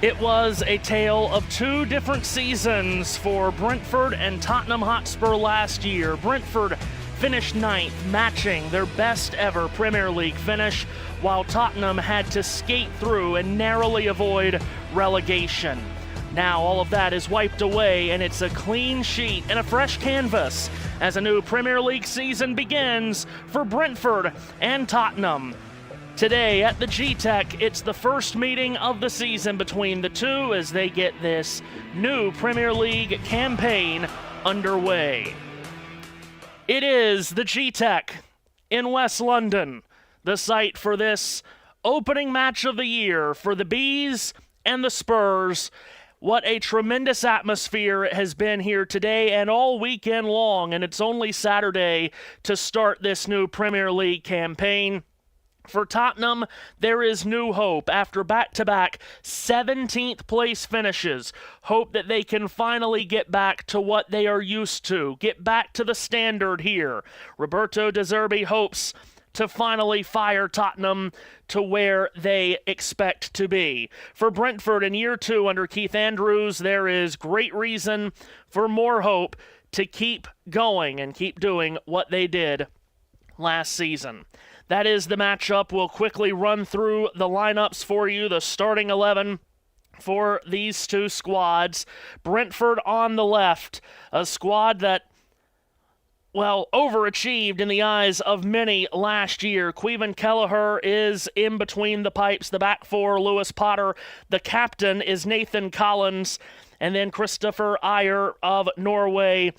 It was a tale of two different seasons for Brentford and Tottenham Hotspur last year. Brentford finished ninth, matching their best ever Premier League finish, while Tottenham had to skate through and narrowly avoid relegation. Now all of that is wiped away, and it's a clean sheet and a fresh canvas as a new Premier League season begins for Brentford and Tottenham. Today at the G-Tech, it's the first meeting of the season between the two as they get this new Premier League campaign underway. It is the G-Tech in West London, the site for this opening match of the year for the Bees and the Spurs. What a tremendous atmosphere it has been here today and all weekend long, and it's only Saturday to start this new Premier League campaign. For Tottenham, there is new hope after back-to-back 17th place finishes. Hope that they can finally get back to what they are used to, get back to the standard here. Roberto De Zerbi hopes to finally fire Tottenham to where they expect to be. For Brentford in year two under Keith Andrews, there is great reason for more hope to keep going and keep doing what they did last season. That is the matchup. We'll quickly run through the lineups for you, the starting 11 for these two squads. Brentford on the left, a squad that, well, overachieved in the eyes of many last year. Caoimhin Kelleher is in between the pipes. The back four, Lewis Potter. The captain is Nathan Collins. And then Christopher Ajer of Norway.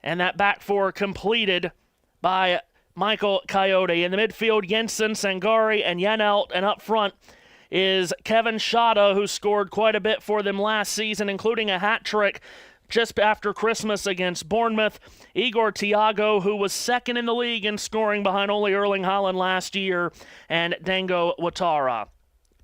And that back four completed by Michael Coyote. In the midfield, Jensen, Sangari, and Janelt. And up front is Kevin Schade, who scored quite a bit for them last season, including a hat trick just after Christmas against Bournemouth. Igor Thiago, who was second in the league in scoring behind only Erling Haaland last year, and Dango Ouattara.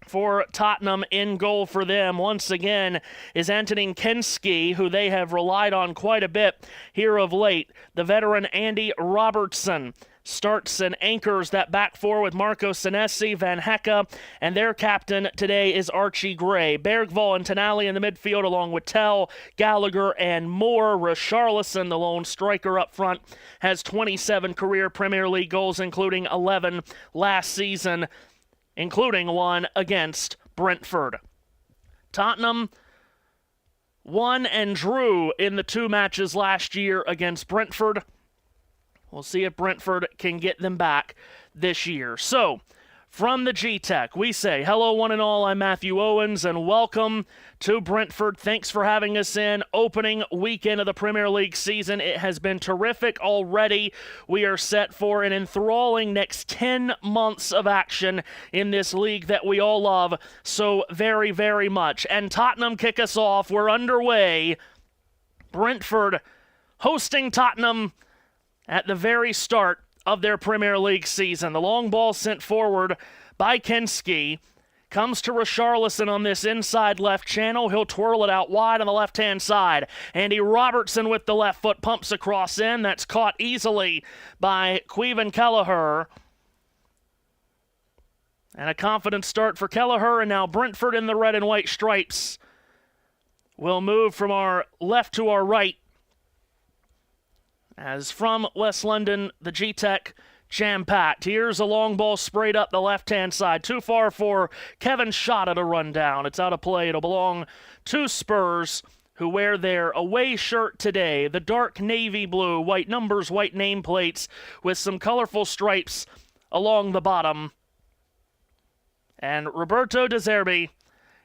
For Tottenham, in goal for them, once again, is Antonin Kinski, who they have relied on quite a bit here of late. The veteran Andy Robertson starts and anchors that back four with Marco Senesi, Van Hecke, and their captain today is Archie Gray. Bergvall and Tonali in the midfield along with Tell, Gallagher, and Moore. Richarlison, the lone striker up front, has 27 career Premier League goals, including 11 last season, including one against Brentford. Tottenham won and drew in the two matches last year against Brentford. We'll see if Brentford can get them back this year. So, from the G-Tech, we say hello one and all. I'm Matthew Owens, and welcome to Brentford. Thanks for having us in. Opening weekend of the Premier League season. It has been terrific already. We are set for an enthralling next 10 months of action in this league that we all love so very, very much. And Tottenham kick us off. We're underway. Brentford hosting Tottenham at the very start of their Premier League season. The long ball sent forward by Kinski comes to Richarlison on this inside left channel. He'll twirl it out wide on the left-hand side. Andy Robertson with the left foot pumps across in. That's caught easily by Caoimhin Kelleher. And a confident start for Kelleher, and now Brentford in the red and white stripes will move from our left to our right. As from West London, the G-Tech jam-packed. Here's a long ball sprayed up the left-hand side. Too far for Kevin Schade to run down. It's out of play. It'll belong to Spurs, who wear their away shirt today. The dark navy blue, white numbers, white nameplates, with some colorful stripes along the bottom. And Roberto De Zerbi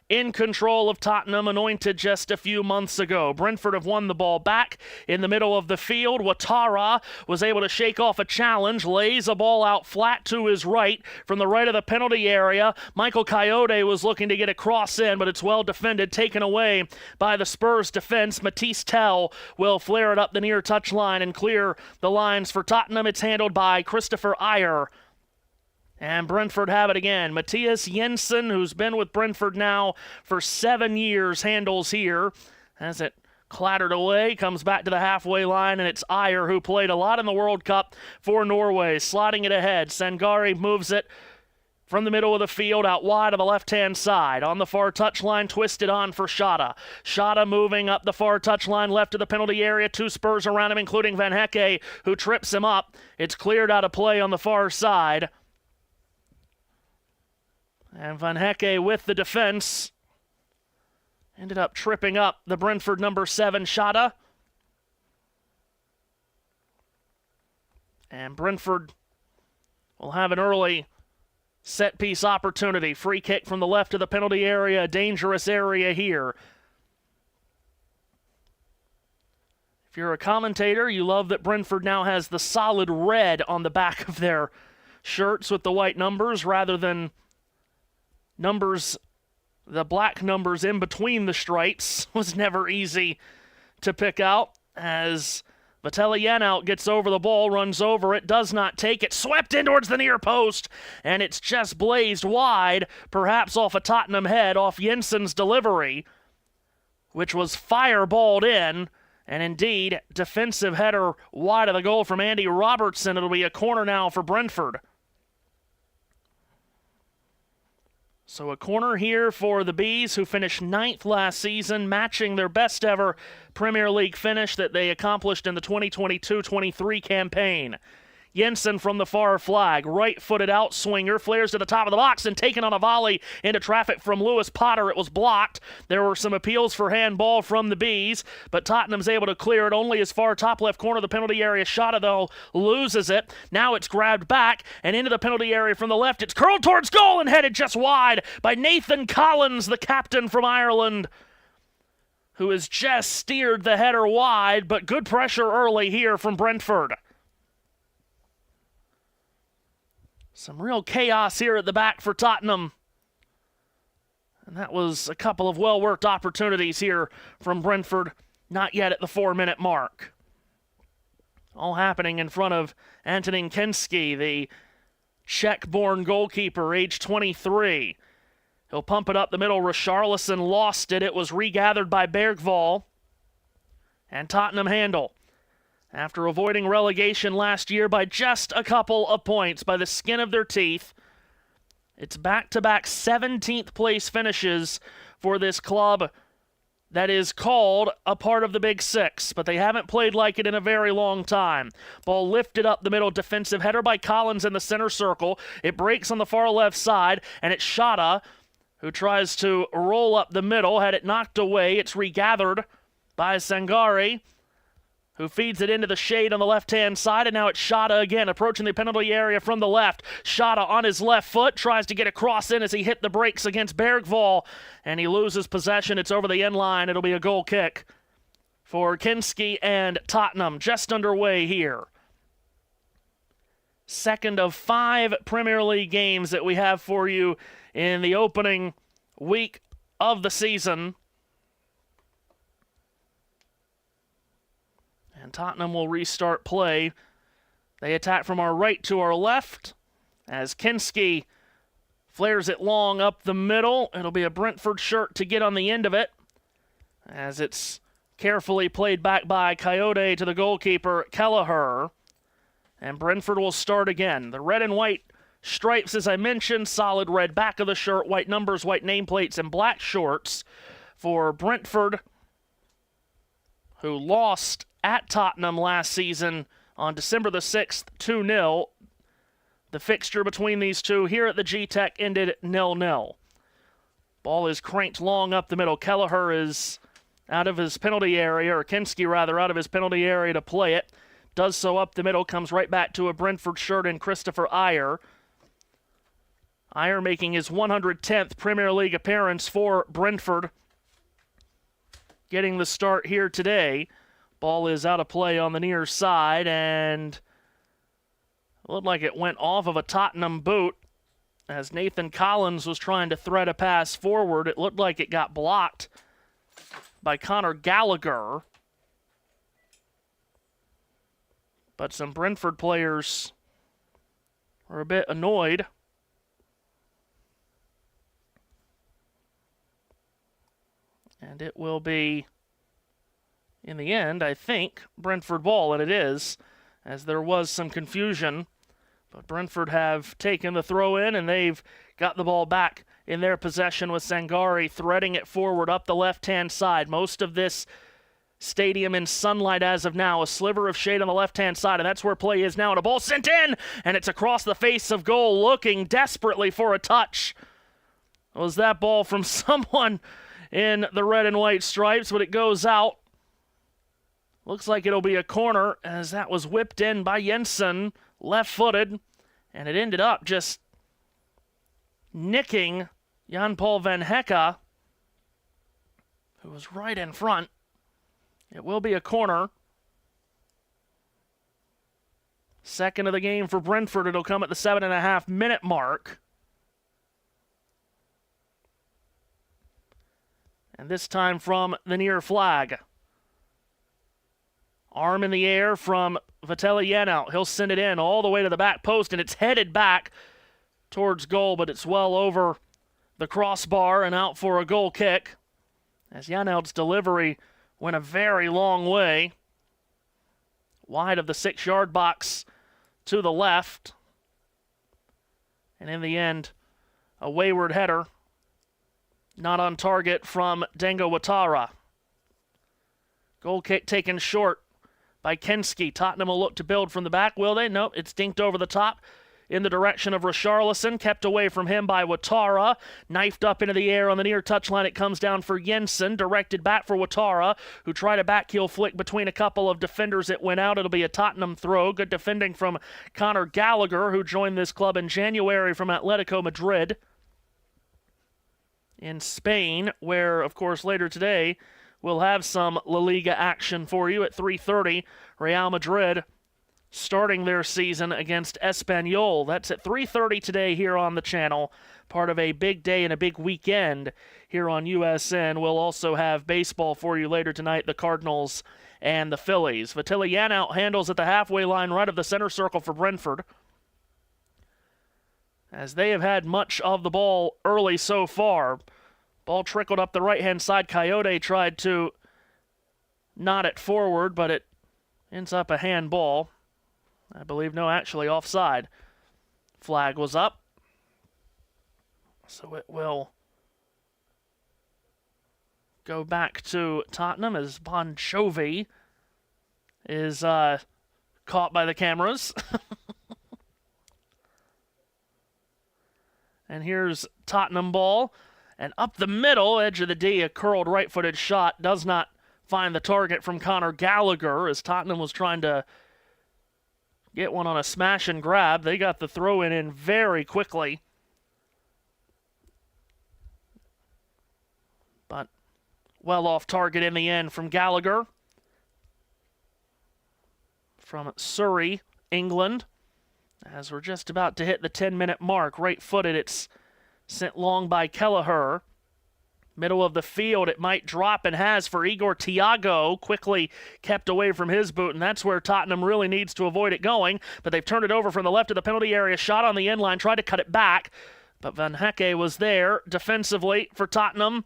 in control of Tottenham, anointed just a few months ago. Brentford have won the ball back in the middle of the field. Ouattara was able to shake off a challenge, lays a ball out flat to his right from the right of the penalty area. Michael Coyote was looking to get a cross in, but it's well defended, taken away by the Spurs defense. Matisse Tell will flare it up the near touchline and clear the lines for Tottenham. It's handled by Christopher Ajer. And Brentford have it again. Matthias Jensen, who's been with Brentford now for 7 years, handles here. As it clattered away, comes back to the halfway line, and it's Ajer, who played a lot in the World Cup for Norway, slotting it ahead. Sangari moves it from the middle of the field out wide on the left-hand side. On the far touchline, twisted on for Shada. Shada moving up the far touchline left of the penalty area. 2 Spurs around him, including Van Hecke, who trips him up. It's cleared out of play on the far side. And Van Hecke with the defense ended up tripping up the Brentford number 7, Shada. And Brentford will have an early set-piece opportunity. Free kick from the left of the penalty area, a dangerous area here. If you're a commentator, you love that Brentford now has the solid red on the back of their shirts with the white numbers rather than numbers, the black numbers in between the stripes. Was never easy to pick out as Watchalong gets over the ball, runs over it, does not take it, swept in towards the near post, and it's just blazed wide, perhaps off a Tottenham head, off Jensen's delivery, which was fireballed in, and indeed, defensive header wide of the goal from Andy Robertson. It'll be a corner now for Brentford. So a corner here for the Bees, who finished 9th last season, matching their best ever Premier League finish that they accomplished in the 2022-23 campaign. Jensen from the far flag, right-footed outswinger, flares to the top of the box and taken on a volley into traffic from Lewis Potter. It was blocked. There were some appeals for handball from the Bees, but Tottenham's able to clear it only as far top left corner of the penalty area. Shada, though, loses it. Now it's grabbed back and into the penalty area from the left. It's curled towards goal and headed just wide by Nathan Collins, the captain from Ireland, who has just steered the header wide, but good pressure early here from Brentford. Some real chaos here at the back for Tottenham. And that was a couple of well-worked opportunities here from Brentford, not yet at the 4-minute mark. All happening in front of Antonin Kinski, the Czech-born goalkeeper, age 23. He'll pump it up the middle. Richarlison lost it. It was regathered by Bergvall. And Tottenham handle. After avoiding relegation last year by just a couple of points, by the skin of their teeth, it's back-to-back 17th place finishes for this club that is called a part of the Big Six, but they haven't played like it in a very long time. Ball lifted up the middle, defensive header by Collins in the center circle. It breaks on the far left side, and it's Shada who tries to roll up the middle. Had it knocked away, it's regathered by Sangare, who feeds it into the shade on the left-hand side, and now it's Shada again, approaching the penalty area from the left. Shada on his left foot, tries to get a cross in as he hit the brakes against Bergvall, and he loses possession. It's over the end line. It'll be a goal kick for Kinski and Tottenham, just underway here. Second of 5 Premier League games that we have for you in the opening week of the season. And Tottenham will restart play. They attack from our right to our left as Kinski flares it long up the middle. It'll be a Brentford shirt to get on the end of it as it's carefully played back by Coyote to the goalkeeper, Kelleher. And Brentford will start again. The red and white stripes, as I mentioned, solid red back of the shirt, white numbers, white nameplates, and black shorts for Brentford, who lost at Tottenham last season on December the 6th, 2-0. The fixture between these two here at the G-Tech ended 0-0. Ball is cranked long up the middle. Kelleher is out of his penalty area, or Kinski rather, out of his penalty area to play it. Does so up the middle, comes right back to a Brentford shirt in Christopher Ayer. Ayer making his 110th Premier League appearance for Brentford. Getting the start here today. Ball is out of play on the near side, and it looked like it went off of a Tottenham boot as Nathan Collins was trying to thread a pass forward. It looked like it got blocked by Conor Gallagher. But some Brentford players were a bit annoyed. And it will be, in the end, I think, Brentford ball, and it is, as there was some confusion But Brentford have taken the throw in, and they've got the ball back in their possession with Sangari threading it forward up the left-hand side. Most of this stadium in sunlight as of now, a sliver of shade on the left-hand side, and that's where play is now. And a ball sent in, and it's across the face of goal, looking desperately for a touch. Was that ball from someone in the red and white stripes, but it goes out. Looks like it'll be a corner, as that was whipped in by Jensen, left-footed, and it ended up just nicking Jan-Paul Van Hecke, who was right in front. It will be a corner. Second of the game for Brentford. It'll come at the 7.5-minute mark. And this time from the near flag. Arm in the air from Vitaly Janelt. He'll send it in all the way to the back post, and it's headed back towards goal, but it's well over the crossbar and out for a goal kick, as Janelt's delivery went a very long way, wide of the 6-yard box to the left. And in the end, a wayward header, not on target from Dengo Ouattara. Goal kick taken short by Kinski. Tottenham will look to build from the back, will they? Nope, it's dinked over the top in the direction of Richarlison, kept away from him by Ouattara. Knifed up into the air on the near touchline. It comes down for Jensen, directed back for Ouattara, who tried a backheel flick between a couple of defenders. It went out. It'll be a Tottenham throw. Good defending from Conor Gallagher, who joined this club in January from Atletico Madrid in Spain, where, of course, later today we'll have some La Liga action for you at 3:30. Real Madrid starting their season against Espanyol. That's at 3:30 today here on the channel. Part of a big day and a big weekend here on USN. We'll also have baseball for you later tonight, the Cardinals and the Phillies. Vitaly Janelt handles at the halfway line right of the center circle for Brentford, as they have had much of the ball early so far. Ball trickled up the right-hand side. Coyote tried to knot it forward, but it ends up a handball. I believe, no, actually offside. Flag was up. So it will go back to Tottenham as Bon Jovi is caught by the cameras. And here's Tottenham ball. And up the middle, edge of the D, a curled right-footed shot. Does not find the target from Conor Gallagher, as Tottenham was trying to get one on a smash and grab. They got the throw in very quickly. But well off target in the end from Gallagher. From Surrey, England. As we're just about to hit the 10-minute mark. Right-footed, it's sent long by Kelleher. Middle of the field, it might drop and has for Igor Thiago. Quickly kept away from his boot, and that's where Tottenham really needs to avoid it going. But they've turned it over from the left of the penalty area. Shot on the end line, tried to cut it back. But Van Hecke was there defensively for Tottenham,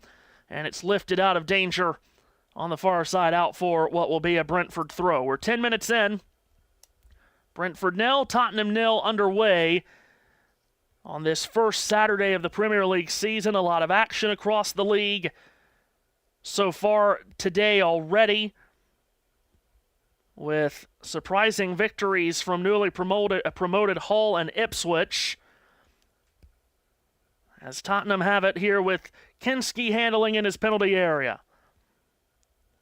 and it's lifted out of danger on the far side out for what will be a Brentford throw. We're 10 minutes in. Brentford 0, Tottenham 0 underway on this first Saturday of the Premier League season. A lot of action across the league so far today already, with surprising victories from newly promoted Hull and Ipswich, as Tottenham have it here with Kinski handling in his penalty area.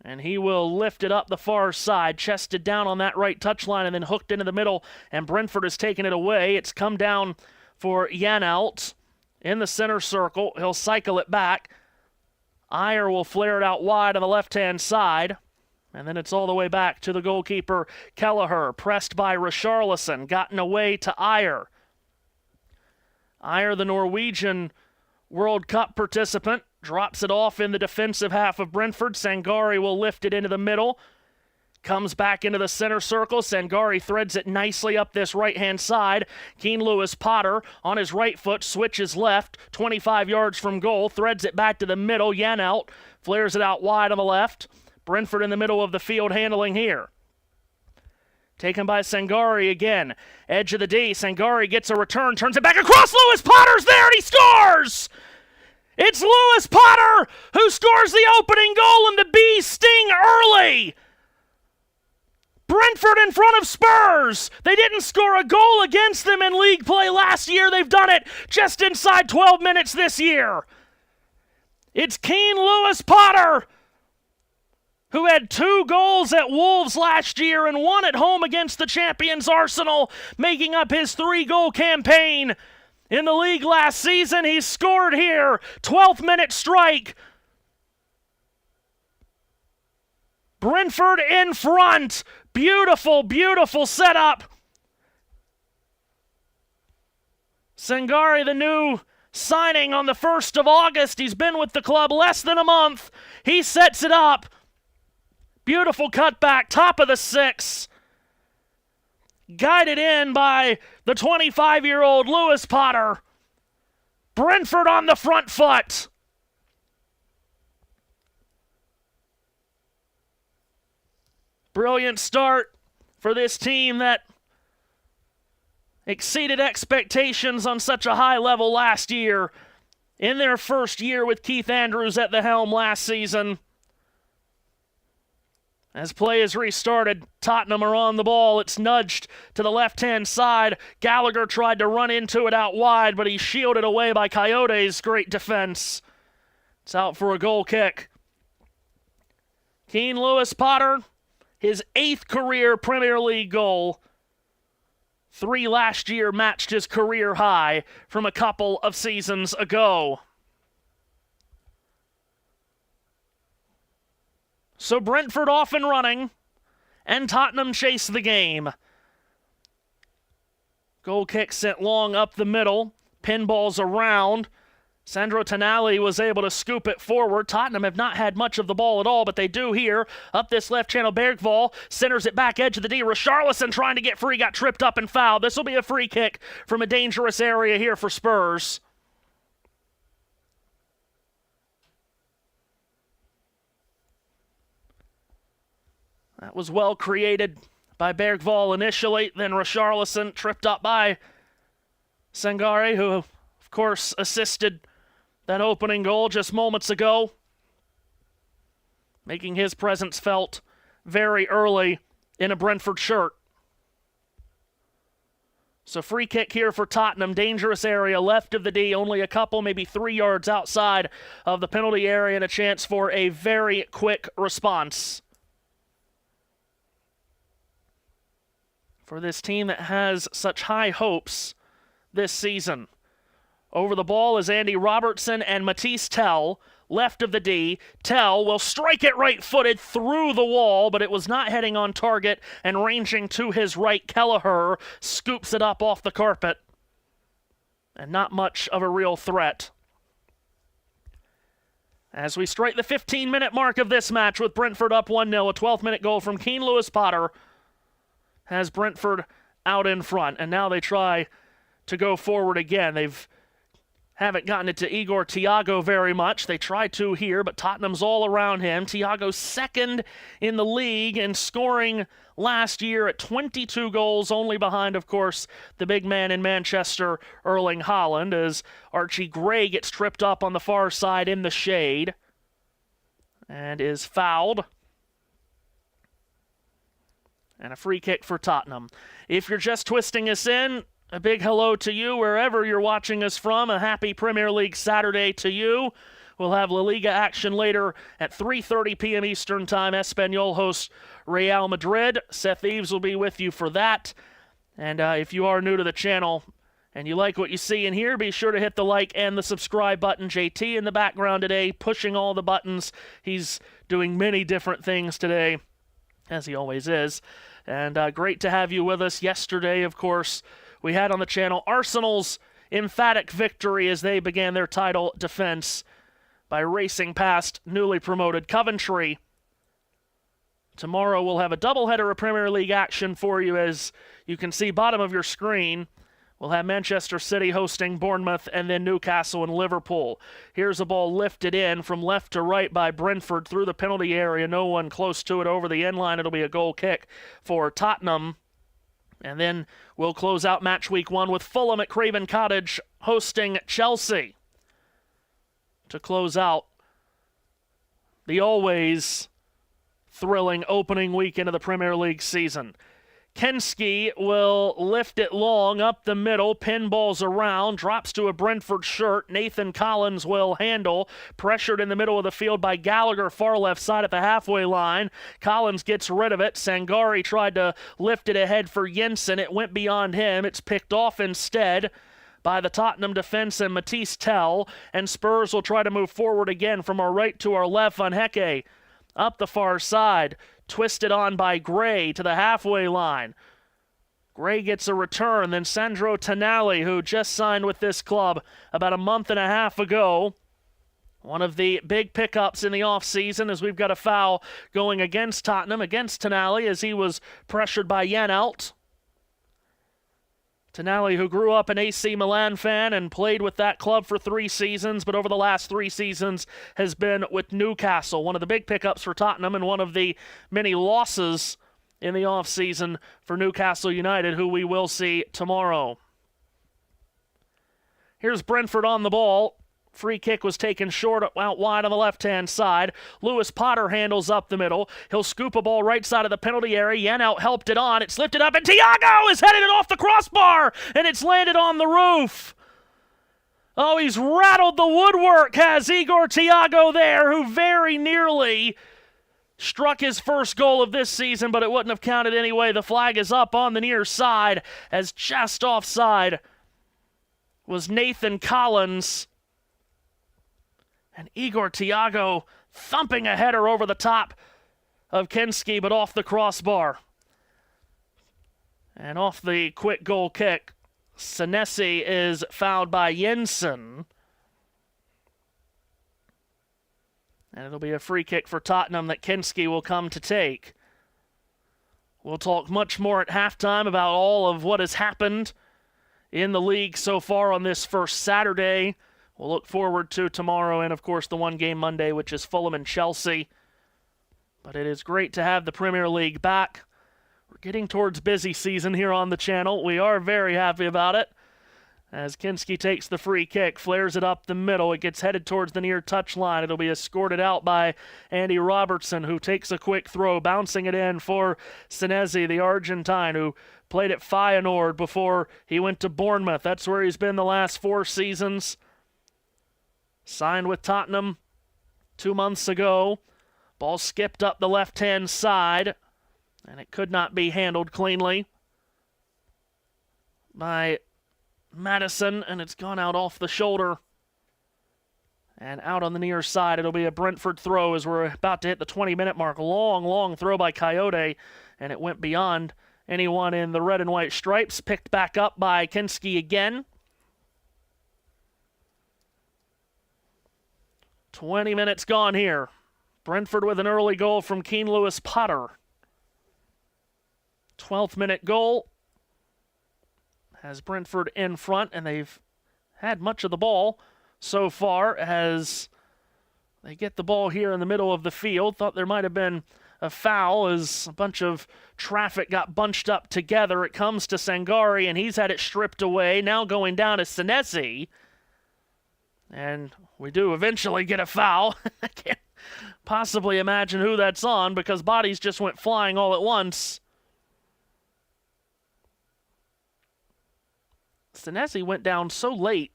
And he will lift it up the far side, chested down on that right touchline and then hooked into the middle, and Brentford has taken it away. It's come down for Janelt in the center circle. He'll cycle it back. Ayer will flare it out wide on the left-hand side. And then it's all the way back to the goalkeeper, Kelleher, pressed by Richarlison, gotten away to Ayer. Ayer, the Norwegian World Cup participant, drops it off in the defensive half of Brentford. Sangari will lift it into the middle. Comes back into the center circle. Sangari threads it nicely up this right-hand side. Keane Lewis-Potter on his right foot, switches left, 25 yards from goal, threads it back to the middle. Janelt flares it out wide on the left. Brentford in the middle of the field handling here. Taken by Sangari again. Edge of the D. Sangari gets a return, turns it back across. Lewis Potter's there and he scores! It's Lewis Potter who scores the opening goal, and the Bees sting early. Brentford in front of Spurs. They didn't score a goal against them in league play last year. They've done it just inside 12 minutes this year. It's Keane Lewis Potter, who had 2 goals at Wolves last year and 1 at home against the champions Arsenal, making up his 3-goal campaign in the league last season. He's scored here. 12th minute strike. Brentford in front. Beautiful, beautiful setup. Sangari, the new signing on the 1st of August. He's been with the club less than a month. He sets it up. Beautiful cutback, top of the 6. Guided in by the 25-year-old Lewis Potter. Brentford on the front foot. Brilliant start for this team that exceeded expectations on such a high level last year in their first year with Keith Andrews at the helm last season. As play is restarted, Tottenham are on the ball. It's nudged to the left-hand side. Gallagher tried to run into it out wide, but he's shielded away by Coyote's great defense. It's out for a goal kick. Keane Lewis Potter, his 8th career Premier League goal. 3 last year matched his career high from a couple of seasons ago. So Brentford off and running, and Tottenham chase the game. Goal kick sent long up the middle. Pinballs around. Sandro Tonali was able to scoop it forward. Tottenham have not had much of the ball at all, but they do here. Up this left channel, Bergvall centers it back edge of the D. Richarlison trying to get free, got tripped up and fouled. This will be a free kick from a dangerous area here for Spurs. That was well created by Bergvall initially, then Richarlison tripped up by Sangari, who, of course, assisted that opening goal just moments ago, making his presence felt very early in a Brentford shirt. So free kick here for Tottenham, dangerous area left of the D, only a couple, maybe 3 yards outside of the penalty area, and a chance for a very quick response. For this team that has such high hopes this season. Over the ball is Andy Robertson and Matisse Tell, left of the D. Tell will strike it right-footed through the wall, but it was not heading on target, and ranging to his right, Kelleher scoops it up off the carpet. And not much of a real threat. As we strike the 15-minute mark of this match with Brentford up 1-0, a 12th-minute goal from Keane Lewis Potter has Brentford out in front, and now they try to go forward again. Haven't gotten it to Igor Thiago very much. They try to here, but Tottenham's all around him. Thiago's 2nd in the league in scoring last year at 22 goals, only behind, of course, the big man in Manchester, Erling Haaland, as Archie Gray gets tripped up on the far side in the shade and is fouled. And a free kick for Tottenham. If you're just twisting us in, a big hello to you wherever you're watching us from. A happy Premier League Saturday to you. We'll have La Liga action later at 3:30 p.m. Eastern Time. Espanyol hosts Real Madrid. Seth Eves will be with you for that. And if you are new to the channel and you like what you see in here, be sure to hit the like and the subscribe button. JT in the background today, pushing all the buttons. He's doing many different things today, as he always is. And great to have you with us. Yesterday, of course, we had on the channel Arsenal's emphatic victory as they began their title defense by racing past newly promoted Coventry. Tomorrow we'll have a doubleheader of Premier League action for you. As you can see, bottom of your screen, we'll have Manchester City hosting Bournemouth and then Newcastle and Liverpool. Here's a ball lifted in from left to right by Brentford through the penalty area. No one close to it over the end line. It'll be a goal kick for Tottenham. And then we'll close out match week 1 with Fulham at Craven Cottage hosting Chelsea to close out the always thrilling opening weekend of the Premier League season. Kenski will lift it long up the middle, pinballs around, drops to a Brentford shirt. Nathan Collins will handle, pressured in the middle of the field by Gallagher, far left side at the halfway line. Collins gets rid of it. Sangari tried to lift it ahead for Jensen. It went beyond him. It's picked off instead by the Tottenham defense and Matisse Tell, and Spurs will try to move forward again from our right to our left. Van Hecke up the far side, twisted on by Gray to the halfway line. Gray gets a return, then Sandro Tonali, who just signed with this club about a month and a half ago. One of the big pickups in the offseason, as we've got a foul going against Tottenham, against Tonali, as he was pressured by Janelt. Tonali, who grew up an AC Milan fan and played with that club for 3 seasons, but over the last 3 seasons has been with Newcastle. One of the big pickups for Tottenham and one of the many losses in the offseason for Newcastle United, who we will see tomorrow. Here's Brentford on the ball. Free kick was taken short out wide on the left-hand side. Lewis Potter handles up the middle. He'll scoop a ball right side of the penalty area. Janelt helped it on. It's lifted up, and Thiago is headed it off the crossbar, and it's landed on the roof. Oh, he's rattled the woodwork, has Igor Thiago there, who very nearly struck his first goal of this season, but it wouldn't have counted anyway. The flag is up on the near side, as just offside was Nathan Collins. And Igor Thiago thumping a header over the top of Kenski, but off the crossbar. And off the quick goal kick, Senesi is fouled by Jensen. And it'll be a free kick for Tottenham that Kenski will come to take. We'll talk much more at halftime about all of what has happened in the league so far on this first Saturday. We'll look forward to tomorrow and, of course, the one game Monday, which is Fulham and Chelsea. But it is great to have the Premier League back. We're getting towards busy season here on the channel. We are very happy about it. As Kinski takes the free kick, flares it up the middle. It gets headed towards the near touchline. It'll be escorted out by Andy Robertson, who takes a quick throw, bouncing it in for Senesi, the Argentine, who played at Feyenoord before he went to Bournemouth. That's where he's been the last 4 seasons. Signed with Tottenham 2 months ago. Ball skipped up the left-hand side, and it could not be handled cleanly by Madison, and it's gone out off the shoulder and out on the near side. It'll be a Brentford throw as we're about to hit the 20-minute mark. Long throw by Coyote, and it went beyond anyone in the red and white stripes. Picked back up by Kinski again. 20 minutes gone here. Brentford with an early goal from Keane Lewis Potter. 12th minute goal has Brentford in front, and they've had much of the ball so far as they get the ball here in the middle of the field. Thought there might have been a foul as a bunch of traffic got bunched up together. It comes to Sangari, and he's had it stripped away. Now going down to Senesi. And we do eventually get a foul. I can't possibly imagine who that's on because bodies just went flying all at once. Senesi went down so late.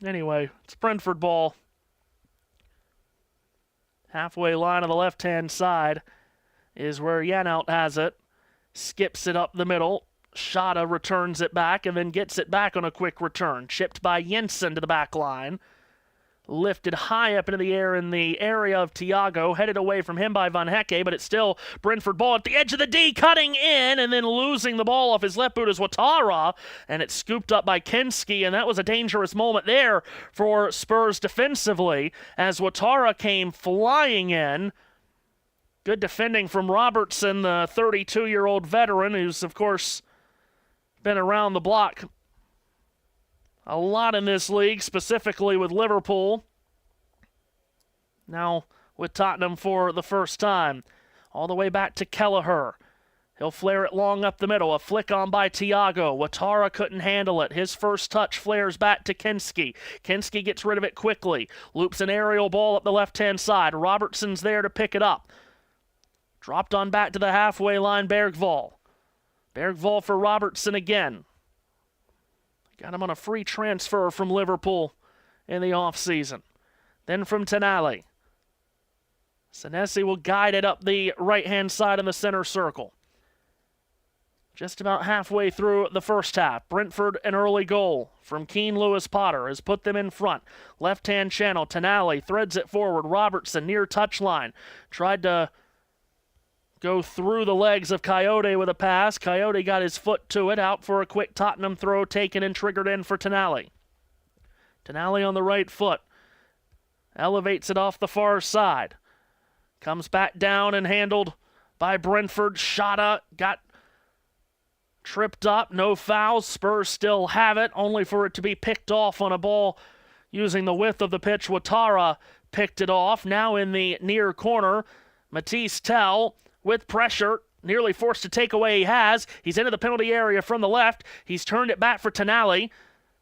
Anyway, it's Brentford ball. Halfway line of the left-hand side is where Janelt has it. Skips it up the middle. Shada returns it back and then gets it back on a quick return. Chipped by Jensen to the back line. Lifted high up into the air in the area of Thiago. Headed away from him by Van Hecke, but it's still Brentford ball at the edge of the D, cutting in and then losing the ball off his left boot is Ouattara, and it's scooped up by Kinski, and that was a dangerous moment there for Spurs defensively as Ouattara came flying in. Good defending from Robertson, the 32-year-old veteran, who's, of course, been around the block a lot in this league, specifically with Liverpool. Now with Tottenham for the first time. All the way back to Kelleher. He'll flare it long up the middle. A flick on by Thiago. Ouattara couldn't handle it. His first touch flares back to Kinski. Kinski gets rid of it quickly. Loops an aerial ball up the left-hand side. Robertson's there to pick it up. Dropped on back to the halfway line, Bergvall. Bergvall for Robertson again. Got him on a free transfer from Liverpool in the offseason. Then from Tonali. Senesi will guide it up the right-hand side in the center circle. Just about halfway through the first half, Brentford an early goal from Keane Lewis-Potter has put them in front. Left-hand channel, Tonali threads it forward. Robertson near touchline. Tried to go through the legs of Coyote with a pass. Coyote got his foot to it, out for a quick Tottenham throw, taken and triggered in for Tonali. Tonali on the right foot. Elevates it off the far side. Comes back down and handled by Brentford. Shada got tripped up, no fouls. Spurs still have it, only for it to be picked off on a ball using the width of the pitch. Ouattara picked it off. Now in the near corner, Matisse Tell with pressure, nearly forced to take away. He has. He's into the penalty area from the left. He's turned it back for Tonali.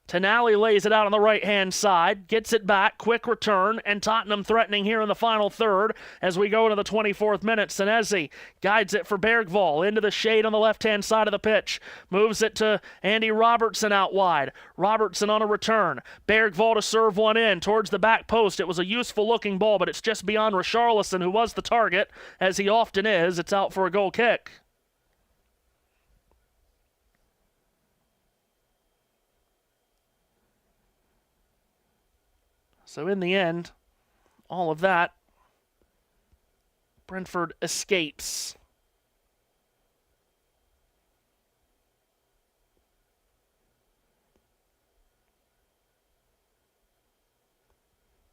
Tonali lays it out on the right-hand side, gets it back, quick return, and Tottenham threatening here in the final third as we go into the 24th minute. Senesi guides it for Bergvall into the shade on the left-hand side of the pitch. Moves it to Andy Robertson out wide. Robertson on a return. Bergvall to serve one in towards the back post. It was a useful-looking ball, but it's just beyond Richarlison, who was the target, as he often is. It's out for a goal kick. So in the end, all of that, Brentford escapes.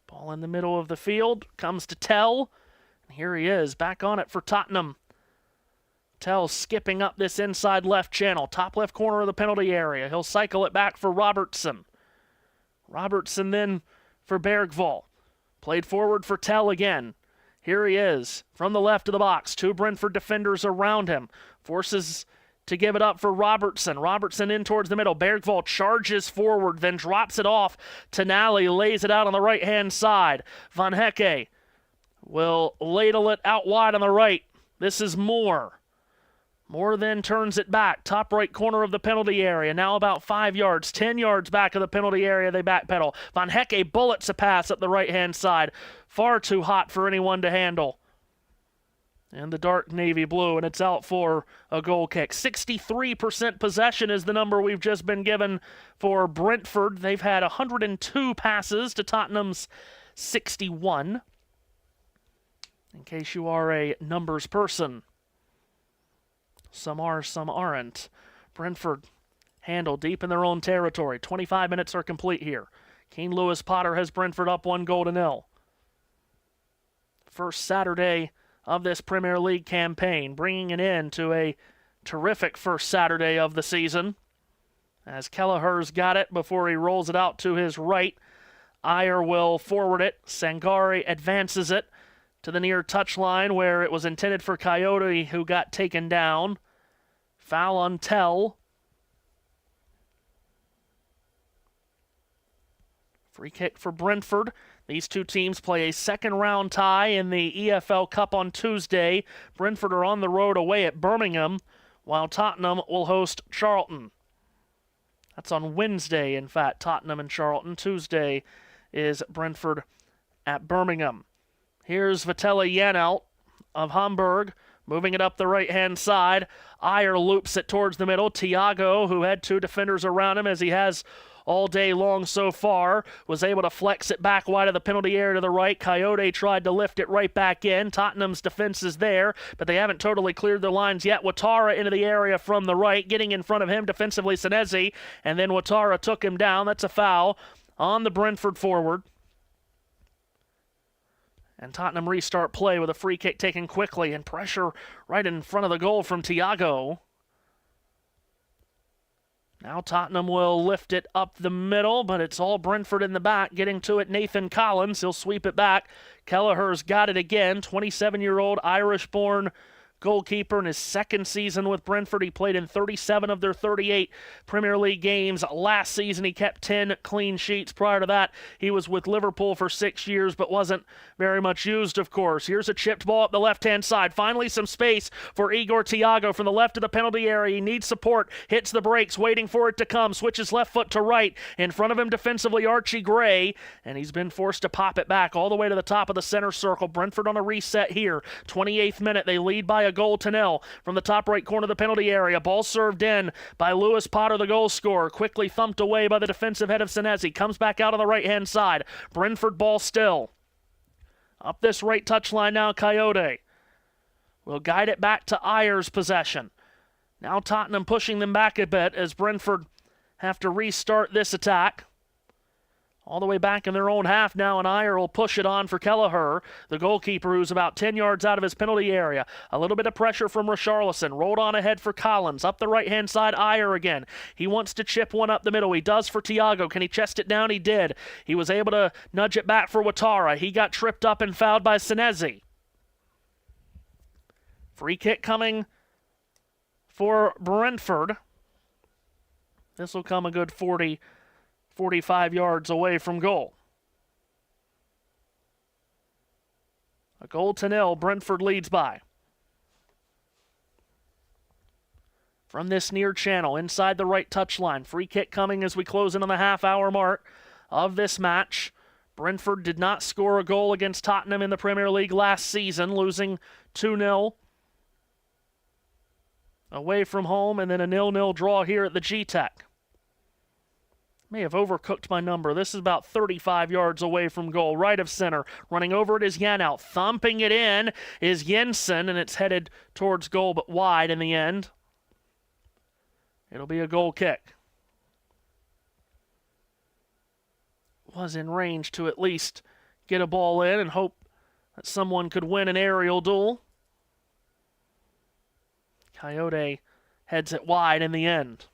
Ball in the middle of the field, comes to Tell. And here he is, back on it for Tottenham. Tell skipping up this inside left channel, top left corner of the penalty area. He'll cycle it back for Robertson. Robertson then for Bergvall. Played forward for Tell again. Here he is from the left of the box. Two Brentford defenders around him. Forces to give it up for Robertson. Robertson in towards the middle. Bergvall charges forward, then drops it off. Tonali lays it out on the right-hand side. Van Hecke will ladle it out wide on the right. This is Moore. Moore then turns it back. Top right corner of the penalty area. Now about 5 yards, 10 yards back of the penalty area. They backpedal. Van Hecke bullets a pass up the right-hand side. Far too hot for anyone to handle. And the dark navy blue, and it's out for a goal kick. 63% possession is the number we've just been given for Brentford. They've had 102 passes to Tottenham's 61. In case you are a numbers person. Some are, some aren't. Brentford handle deep in their own territory. 25 minutes are complete here. Keane Lewis-Potter has Brentford up 1-0. First Saturday of this Premier League campaign, bringing an end to a terrific first Saturday of the season. As Kelleher's got it before he rolls it out to his right. Ayer will forward it. Sangare advances it to the near touchline where it was intended for Coyote, who got taken down. Foul on Tell. Free kick for Brentford. These two teams play a second-round tie in the EFL Cup on Tuesday. Brentford are on the road away at Birmingham, while Tottenham will host Charlton. That's on Wednesday, in fact, Tottenham and Charlton. Tuesday is Brentford at Birmingham. Here's Vitaly Janelt of Hamburg, moving it up the right-hand side. Ayer loops it towards the middle. Thiago, who had two defenders around him, as he has all day long so far, was able to flex it back wide of the penalty area to the right. Coyote tried to lift it right back in. Tottenham's defense is there, but they haven't totally cleared their lines yet. Ouattara into the area from the right, getting in front of him defensively, Senesi, and then Ouattara took him down. That's a foul on the Brentford forward. And Tottenham restart play with a free kick taken quickly and pressure right in front of the goal from Thiago. Now Tottenham will lift it up the middle, but it's all Brentford in the back. Getting to it, Nathan Collins. He'll sweep it back. Kelleher's got it again. 27-year-old Irish-born goalkeeper in his second season with Brentford. He played in 37 of their 38 Premier League games. Last season, he kept 10 clean sheets. Prior to that, he was with Liverpool for 6 years, but wasn't very much used, of course. Here's a chipped ball up the left-hand side. Finally, some space for Igor Thiago from the left of the penalty area. He needs support, hits the brakes, waiting for it to come, switches left foot to right. In front of him defensively, Archie Gray, and he's been forced to pop it back all the way to the top of the center circle. Brentford on a reset here. 28th minute, they lead by a goal to nil from the top right corner of the penalty area. Ball served in by Lewis Potter, the goal scorer. Quickly thumped away by the defensive head of Senesi. Comes back out on the right-hand side. Brentford ball still. Up this right touchline now, Coyote will guide it back to Ayer's possession. Now Tottenham pushing them back a bit as Brentford have to restart this attack. All the way back in their own half now, and Ayer will push it on for Kelleher, the goalkeeper, who's about 10 yards out of his penalty area. A little bit of pressure from Richarlison. Rolled on ahead for Collins. Up the right-hand side, Ayer again. He wants to chip one up the middle. He does for Thiago. Can he chest it down? He did. He was able to nudge it back for Ouattara. He got tripped up and fouled by Senesi. Free kick coming for Brentford. This will come a good 45 yards away from goal. A goal to nil, Brentford leads by. From this near channel, inside the right touchline. Free kick coming as we close in on the half-hour mark of this match. Brentford did not score a goal against Tottenham in the Premier League last season, losing 2-0 away from home, and then a 0-0 draw here at the G-Tech. May have overcooked my number. This is about 35 yards away from goal. Right of center. Running over it is Janelt. Thumping it in is Jensen, and it's headed towards goal, but wide in the end. It'll be a goal kick. Was in range to at least get a ball in and hope that someone could win an aerial duel. Coyote heads it wide in the end.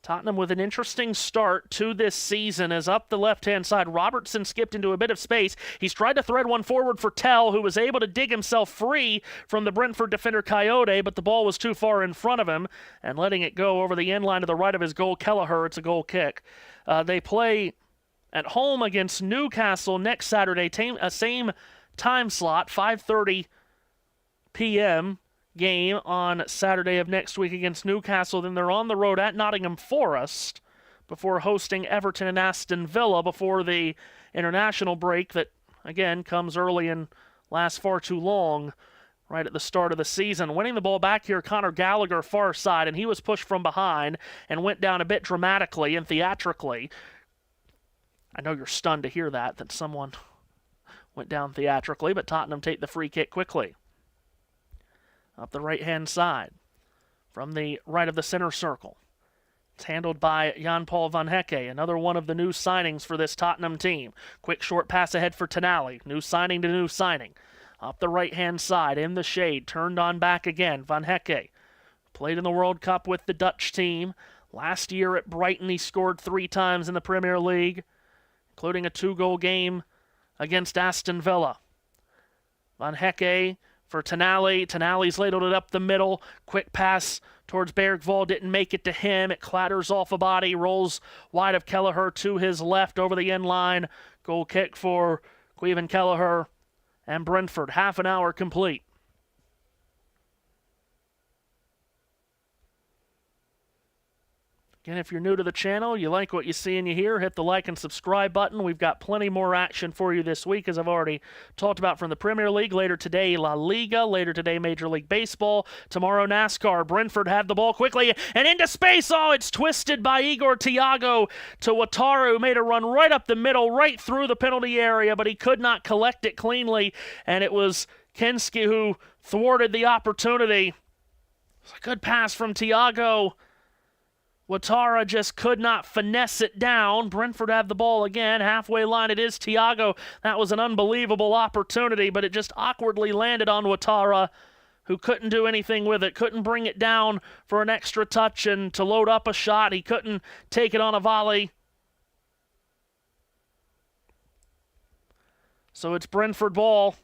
Tottenham with an interesting start to this season as up the left-hand side, Robertson skipped into a bit of space. He's tried to thread one forward for Tell, who was able to dig himself free from the Brentford defender Coyote, but the ball was too far in front of him, and letting it go over the end line to the right of his goal, Kelleher. It's a goal kick. They play at home against Newcastle next Saturday, same time slot, 5:30 p.m., game on Saturday of next week against Newcastle. Then they're on the road at Nottingham Forest before hosting Everton and Aston Villa before the international break that, again, comes early and lasts far too long right at the start of the season. Winning the ball back here, Conor Gallagher, far side, and he was pushed from behind and went down a bit dramatically and theatrically. I know you're stunned to hear that someone went down theatrically, but Tottenham take the free kick quickly. Up the right-hand side, from the right of the center circle. It's handled by Jan-Paul van Hecke, another one of the new signings for this Tottenham team. Quick short pass ahead for Tonali. New signing to new signing. Up the right-hand side, in the shade, turned on back again. Van Hecke played in the World Cup with the Dutch team. Last year at Brighton, he scored 3 times in the Premier League, including a 2-goal game against Aston Villa. Van Hecke for Tonali. Tonali's ladled it up the middle. Quick pass towards Bergvall. Didn't make it to him. It clatters off a body. Rolls wide of Kelleher to his left over the end line. Goal kick for Caoimhin Kelleher and Brentford. Half an hour complete. Again, if you're new to the channel, you like what you see and you hear, hit the like and subscribe button. We've got plenty more action for you this week, as I've already talked about from the Premier League. Later today, La Liga. Later today, Major League Baseball. Tomorrow, NASCAR. Brentford had the ball quickly and into space. Oh, it's twisted by Igor Thiago to Ouattara, who made a run right up the middle, right through the penalty area, but he could not collect it cleanly, and it was Kinski who thwarted the opportunity. It's a good pass from Thiago. Ouattara just could not finesse it down. Brentford have the ball again. Halfway line, it is Thiago. That was an unbelievable opportunity, but it just awkwardly landed on Ouattara, who couldn't do anything with it, couldn't bring it down for an extra touch and to load up a shot. He couldn't take it on a volley. So it's Brentford ball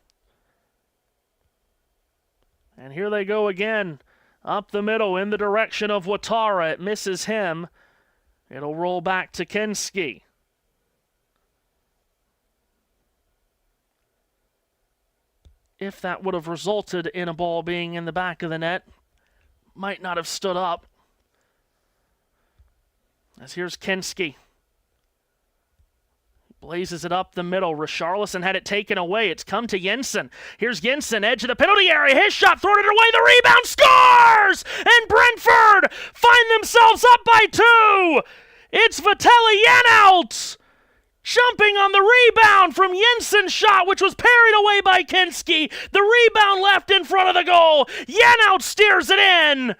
And here they go again. Up the middle in the direction of Ouattara. It misses him. It'll roll back to Kinski. If that would have resulted in a ball being in the back of the net, might not have stood up. As here's Kinski. Blazes it up the middle. Richarlison had it taken away. It's come to Jensen. Here's Jensen, edge of the penalty area. His shot, thrown it away. The rebound, scores! And Brentford find themselves up by 2. It's Vitaly Janelt jumping on the rebound from Jensen's shot, which was parried away by Kinski. The rebound left in front of the goal. Janelt steers it in.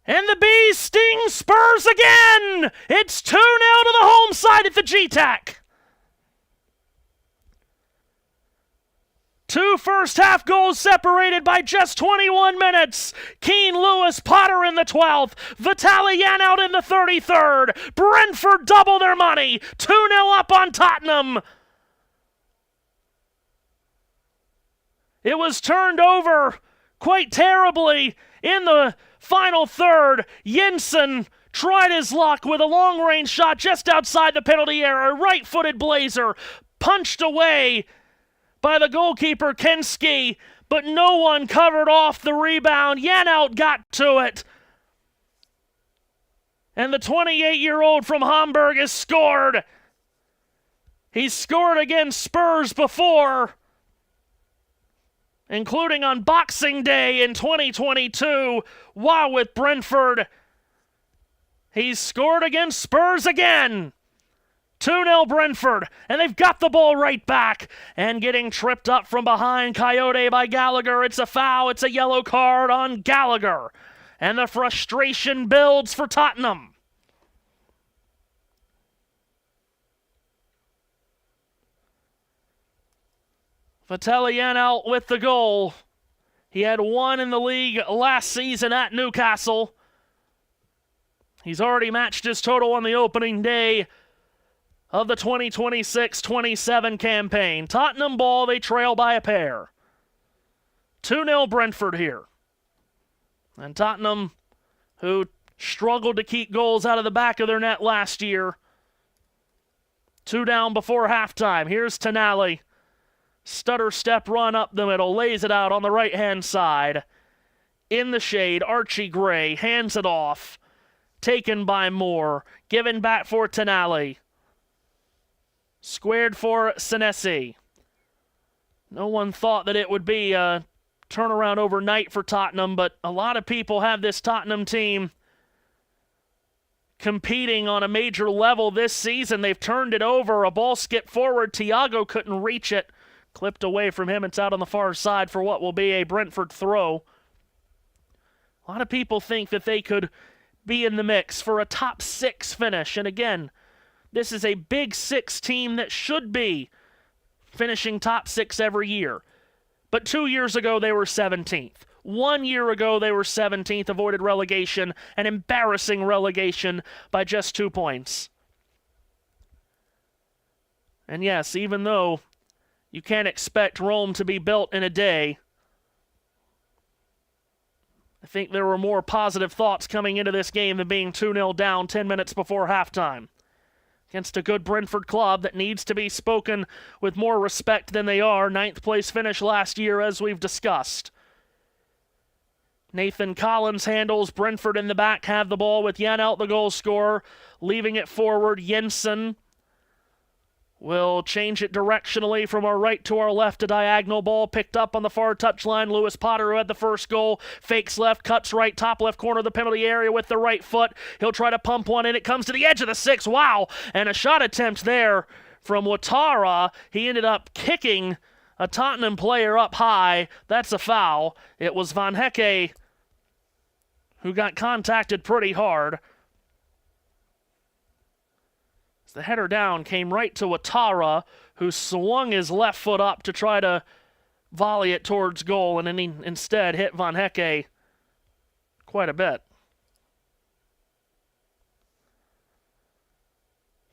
And the Bees sting Spurs again. It's 2-0 to the home side at the G-Tac. 2 first-half goals separated by just 21 minutes. Keane Lewis Potter in the 12th. Vitaly Janelt in the 33rd. Brentford double their money. 2-0 up on Tottenham. It was turned over quite terribly in the final third. Jensen tried his luck with a long-range shot just outside the penalty area. Right-footed blazer punched away by the goalkeeper Kinski, but no one covered off the rebound. Janelt got to it. And the 28-year-old from Hamburg has scored. He's scored against Spurs before, including on Boxing Day in 2022, while with Brentford. He's scored against Spurs again. 2-0 Brentford, and they've got the ball right back. And getting tripped up from behind Coyote by Gallagher. It's a foul, it's a yellow card on Gallagher. And the frustration builds for Tottenham. Vitaly Janelt with the goal. He had 1 in the league last season at Newcastle. He's already matched his total on the opening day of the 2026-27 campaign. Tottenham ball, they trail by a pair. 2-0 Brentford here. And Tottenham, who struggled to keep goals out of the back of their net last year. 2 down before halftime. Here's Tonali. Stutter step run up the middle, lays it out on the right-hand side. In the shade, Archie Gray hands it off. Taken by Moore. Given back for Tonali. Squared for Senesi. No one thought that it would be a turnaround overnight for Tottenham, but a lot of people have this Tottenham team competing on a major level this season. They've turned it over. A ball skipped forward. Thiago couldn't reach it. Clipped away from him. It's out on the far side for what will be a Brentford throw. A lot of people think that they could be in the mix for a top 6 finish. And again, this is a Big 6 team that should be finishing top 6 every year. But 2 years ago, they were 17th. 1 year ago, they were 17th, avoided relegation, an embarrassing relegation by just 2 points. And yes, even though you can't expect Rome to be built in a day, I think there were more positive thoughts coming into this game than being 2-0 down 10 minutes before halftime. Against a good Brentford club that needs to be spoken with more respect than they are. 9th place finish last year, as we've discussed. Nathan Collins handles. Brentford in the back have the ball with Janelt, the goal scorer, leaving it forward. Jensen will change it directionally from our right to our left. A diagonal ball picked up on the far touchline. Lewis Potter, who had the first goal, fakes left, cuts right, top left corner of the penalty area with the right foot. He'll try to pump one in. It comes to the edge of the 6. Wow! And a shot attempt there from Ouattara. He ended up kicking a Tottenham player up high. That's a foul. It was Van Hecke who got contacted pretty hard. The header down came right to Ouattara, who swung his left foot up to try to volley it towards goal, and then he instead hit Van Hecke quite a bit.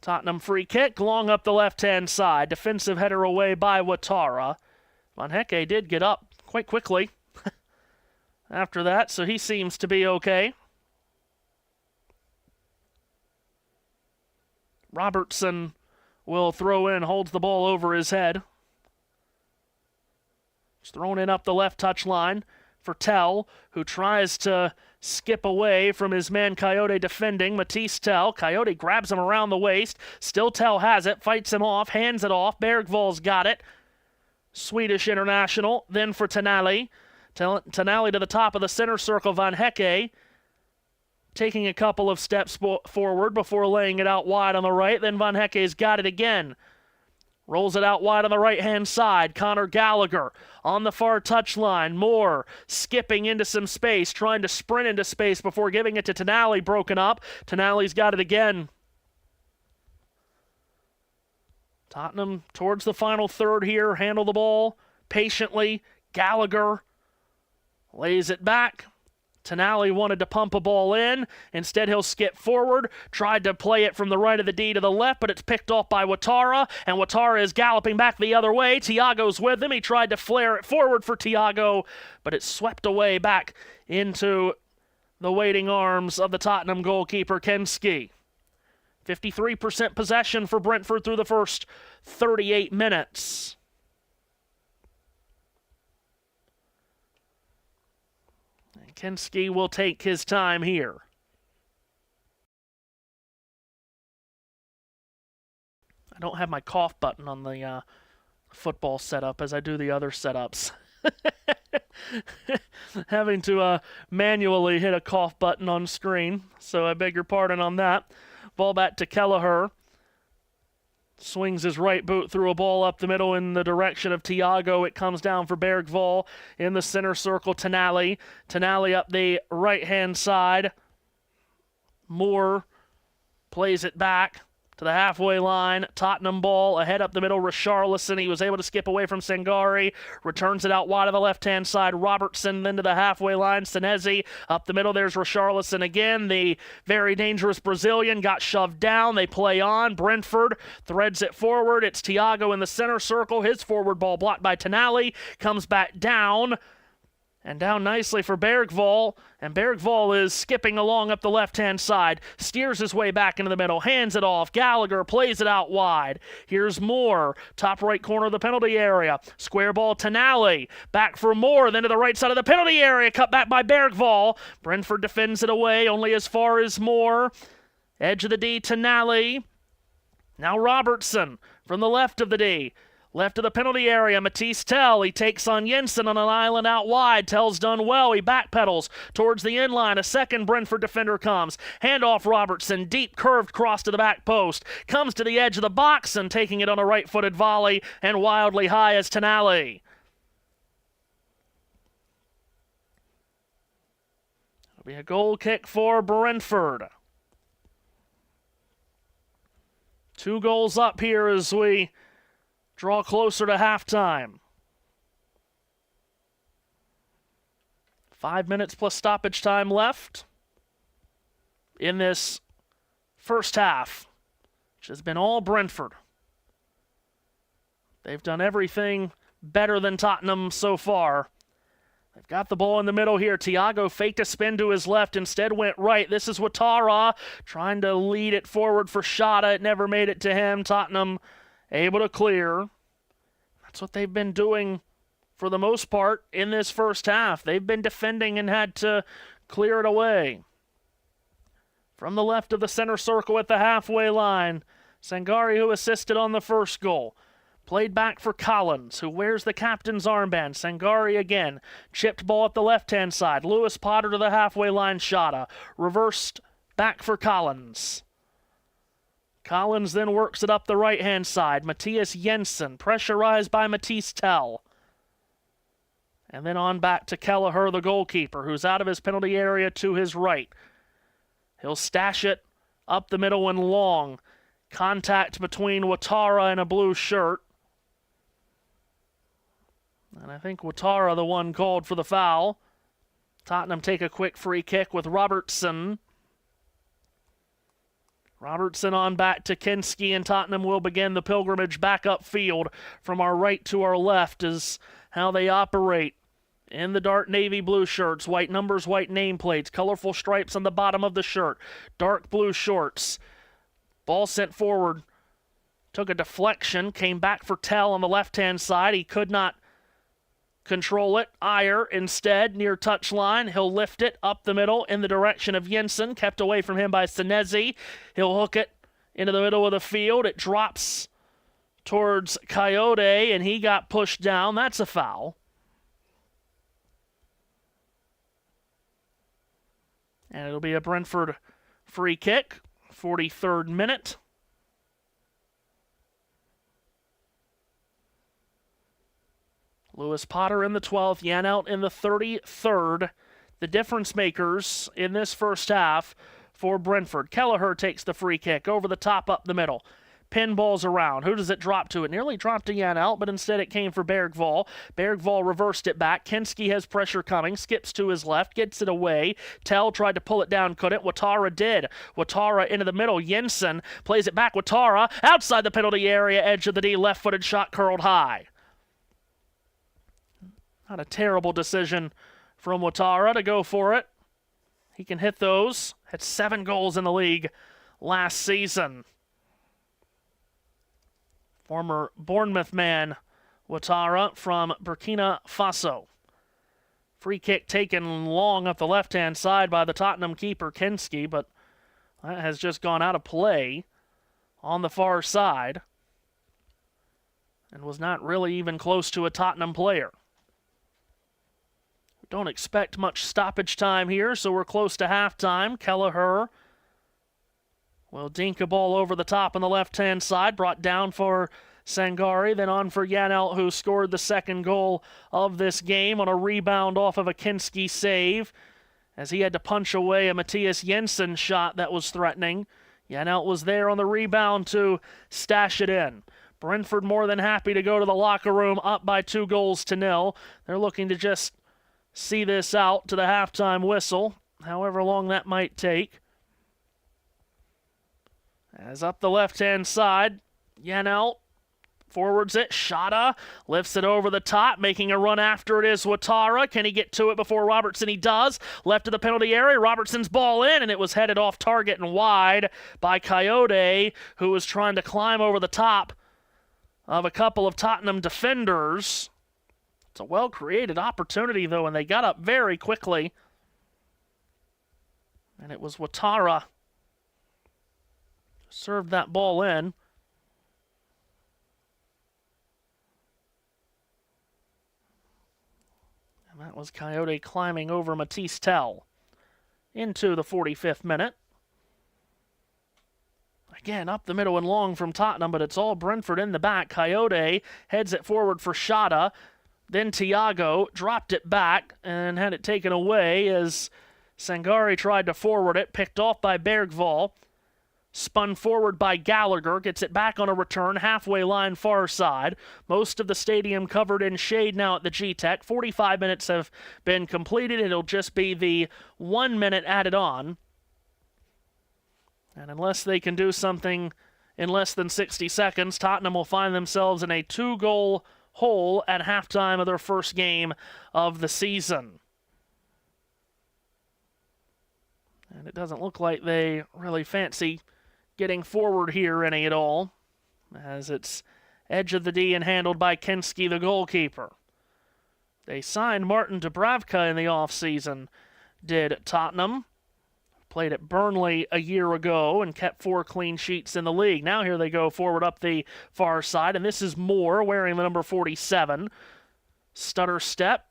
Tottenham free kick, long up the left-hand side. Defensive header away by Ouattara. Van Hecke did get up quite quickly. after that, so he seems to be okay. Robertson will throw in, holds the ball over his head. It's thrown in up the left touch line for Tell, who tries to skip away from his man Coyote defending. Matisse Tell. Coyote grabs him around the waist. Still Tell has it, fights him off, hands it off. Bergvall's got it. Swedish international. Then for Tonali. Tonali to the top of the center circle. Van Hecke taking a couple of steps forward before laying it out wide on the right. Then Van Hecke's got it again. Rolls it out wide on the right-hand side. Conor Gallagher on the far touchline. Moore skipping into some space, trying to sprint into space before giving it to Tonali, broken up. Tonali's got it again. Tottenham towards the final third here. Handle the ball patiently. Gallagher lays it back. Tonali wanted to pump a ball in. Instead, he'll skip forward. Tried to play it from the right of the D to the left, but it's picked off by Ouattara, and Ouattara is galloping back the other way. Thiago's with him. He tried to flare it forward for Thiago, but it's swept away back into the waiting arms of the Tottenham goalkeeper, Kenski. 53% possession for Brentford through the first 38 minutes. Kenski will take his time here. I don't have my cough button on the football setup as I do the other setups. Having to manually hit a cough button on screen, so I beg your pardon on that. Ball back to Kelleher. Swings his right boot through a ball up the middle in the direction of Thiago. It comes down for Bergvall in the center circle. Tonali. Tonali up the right-hand side. Moore plays it back to the halfway line. Tottenham ball ahead up the middle. Richarlison. He was able to skip away from Sangari. Returns it out wide on the left-hand side. Robertson then to the halfway line. Senesi up the middle. There's Richarlison again. The very dangerous Brazilian got shoved down. They play on. Brentford threads it forward. It's Thiago in the center circle. His forward ball blocked by Tonali. Comes back down. And down nicely for Bergvall. And Bergvall is skipping along up the left-hand side. Steers his way back into the middle. Hands it off. Gallagher plays it out wide. Here's Moore. Top right corner of the penalty area. Square ball Tonali. Back for Moore. Then to the right side of the penalty area. Cut back by Bergvall. Brentford defends it away. Only as far as Moore. Edge of the D, Tonali. Now Robertson from the left of the D. Left of the penalty area, Matisse Tell. He takes on Jensen on an island out wide. Tell's done well. He backpedals towards the end line. A second Brentford defender comes. Handoff Robertson. Deep curved cross to the back post. Comes to the edge of the box and taking it on a right-footed volley and wildly high as Tonali. It'll be a goal kick for Brentford. 2 goals up here as we draw closer to halftime. 5 minutes plus stoppage time left in this first half, which has been all Brentford. They've done everything better than Tottenham so far. They've got the ball in the middle here. Thiago faked a spin to his left, instead went right. This is Ouattara trying to lead it forward for Shota. It never made it to him. Tottenham able to clear. That's what they've been doing for the most part in this first half. They've been defending and had to clear it away. From the left of the center circle at the halfway line, Sangari, who assisted on the first goal. Played back for Collins, who wears the captain's armband. Sangari again. Chipped ball at the left-hand side. Lewis Potter to the halfway line. Shota. Reversed back for Collins. Collins then works it up the right-hand side. Matthias Jensen, pressurized by Matisse Tell. And then on back to Kelleher, the goalkeeper, who's out of his penalty area to his right. He'll stash it up the middle and long. Contact between Ouattara and a blue shirt. And I think Ouattara, the one called for the foul. Tottenham take a quick free kick with Robertson. Robertson on back to Kenski, and Tottenham will begin the pilgrimage back upfield from our right to our left is how they operate in the dark navy blue shirts, white numbers, white nameplates, colorful stripes on the bottom of the shirt, dark blue shorts. Ball sent forward, took a deflection, came back for Tell on the left-hand side. He could not control it. Iyer instead near touchline. He'll lift it up the middle in the direction of Jensen, kept away from him by Senezi. He'll hook it into the middle of the field. It drops towards Coyote, and he got pushed down. That's a foul. And it'll be a Brentford free kick, 43rd minute. Lewis Potter in the 12th, Janelt in the 33rd. The difference makers in this first half for Brentford. Kelleher takes the free kick over the top up the middle. Pinballs around. Who does it drop to? It nearly dropped to Janelt, but instead it came for Bergvall. Bergvall reversed it back. Kinski has pressure coming. Skips to his left. Gets it away. Tell tried to pull it down. Couldn't. Watara did. Watara into the middle. Jensen plays it back. Watara outside the penalty area. Edge of the D. Left-footed shot curled high. Not a terrible decision from Watara to go for it. He can hit those. Had 7 goals in the league last season. Former Bournemouth man, Watara from Burkina Faso. Free kick taken long up the left-hand side by the Tottenham keeper, Kinski, but that has just gone out of play on the far side and was not really even close to a Tottenham player. Don't expect much stoppage time here, so we're close to halftime. Kelleher will dink a ball over the top on the left-hand side, brought down for Sangari, then on for Janelt, who scored the second goal of this game on a rebound off of a Kinski save, as he had to punch away a Matthias Jensen shot that was threatening. Janelt was there on the rebound to stash it in. Brentford more than happy to go to the locker room up by 2-0. They're looking to just see this out to the halftime whistle, however long that might take. As up the left-hand side, Janelt forwards it. Shada lifts it over the top, making a run after it is Watara. Can he get to it before Robertson? He does. Left of the penalty area, Robertson's ball in, and it was headed off target and wide by Coyote, who was trying to climb over the top of a couple of Tottenham defenders. It's a well-created opportunity, though, and they got up very quickly. And it was Watara who served that ball in. And that was Coyote climbing over Matisse Tell into the 45th minute. Again, up the middle and long from Tottenham, but it's all Brentford in the back. Coyote heads it forward for Shada. Then Thiago dropped it back and had it taken away as Sangari tried to forward it, picked off by Bergvall. Spun forward by Gallagher, gets it back on a return, halfway line far side. Most of the stadium covered in shade now at the G-Tech. 45 minutes have been completed. It'll just be the 1 minute added on. And unless they can do something in less than 60 seconds, Tottenham will find themselves in a 2-goal hole at halftime of their first game of the season. And it doesn't look like they really fancy getting forward here any at all, as it's edge of the D and handled by Kinski, the goalkeeper. They signed Martin Dubravka in the offseason, did Tottenham. Played at Burnley a year ago and kept 4 clean sheets in the league. Now here they go forward up the far side, and this is Moore wearing the number 47. Stutter step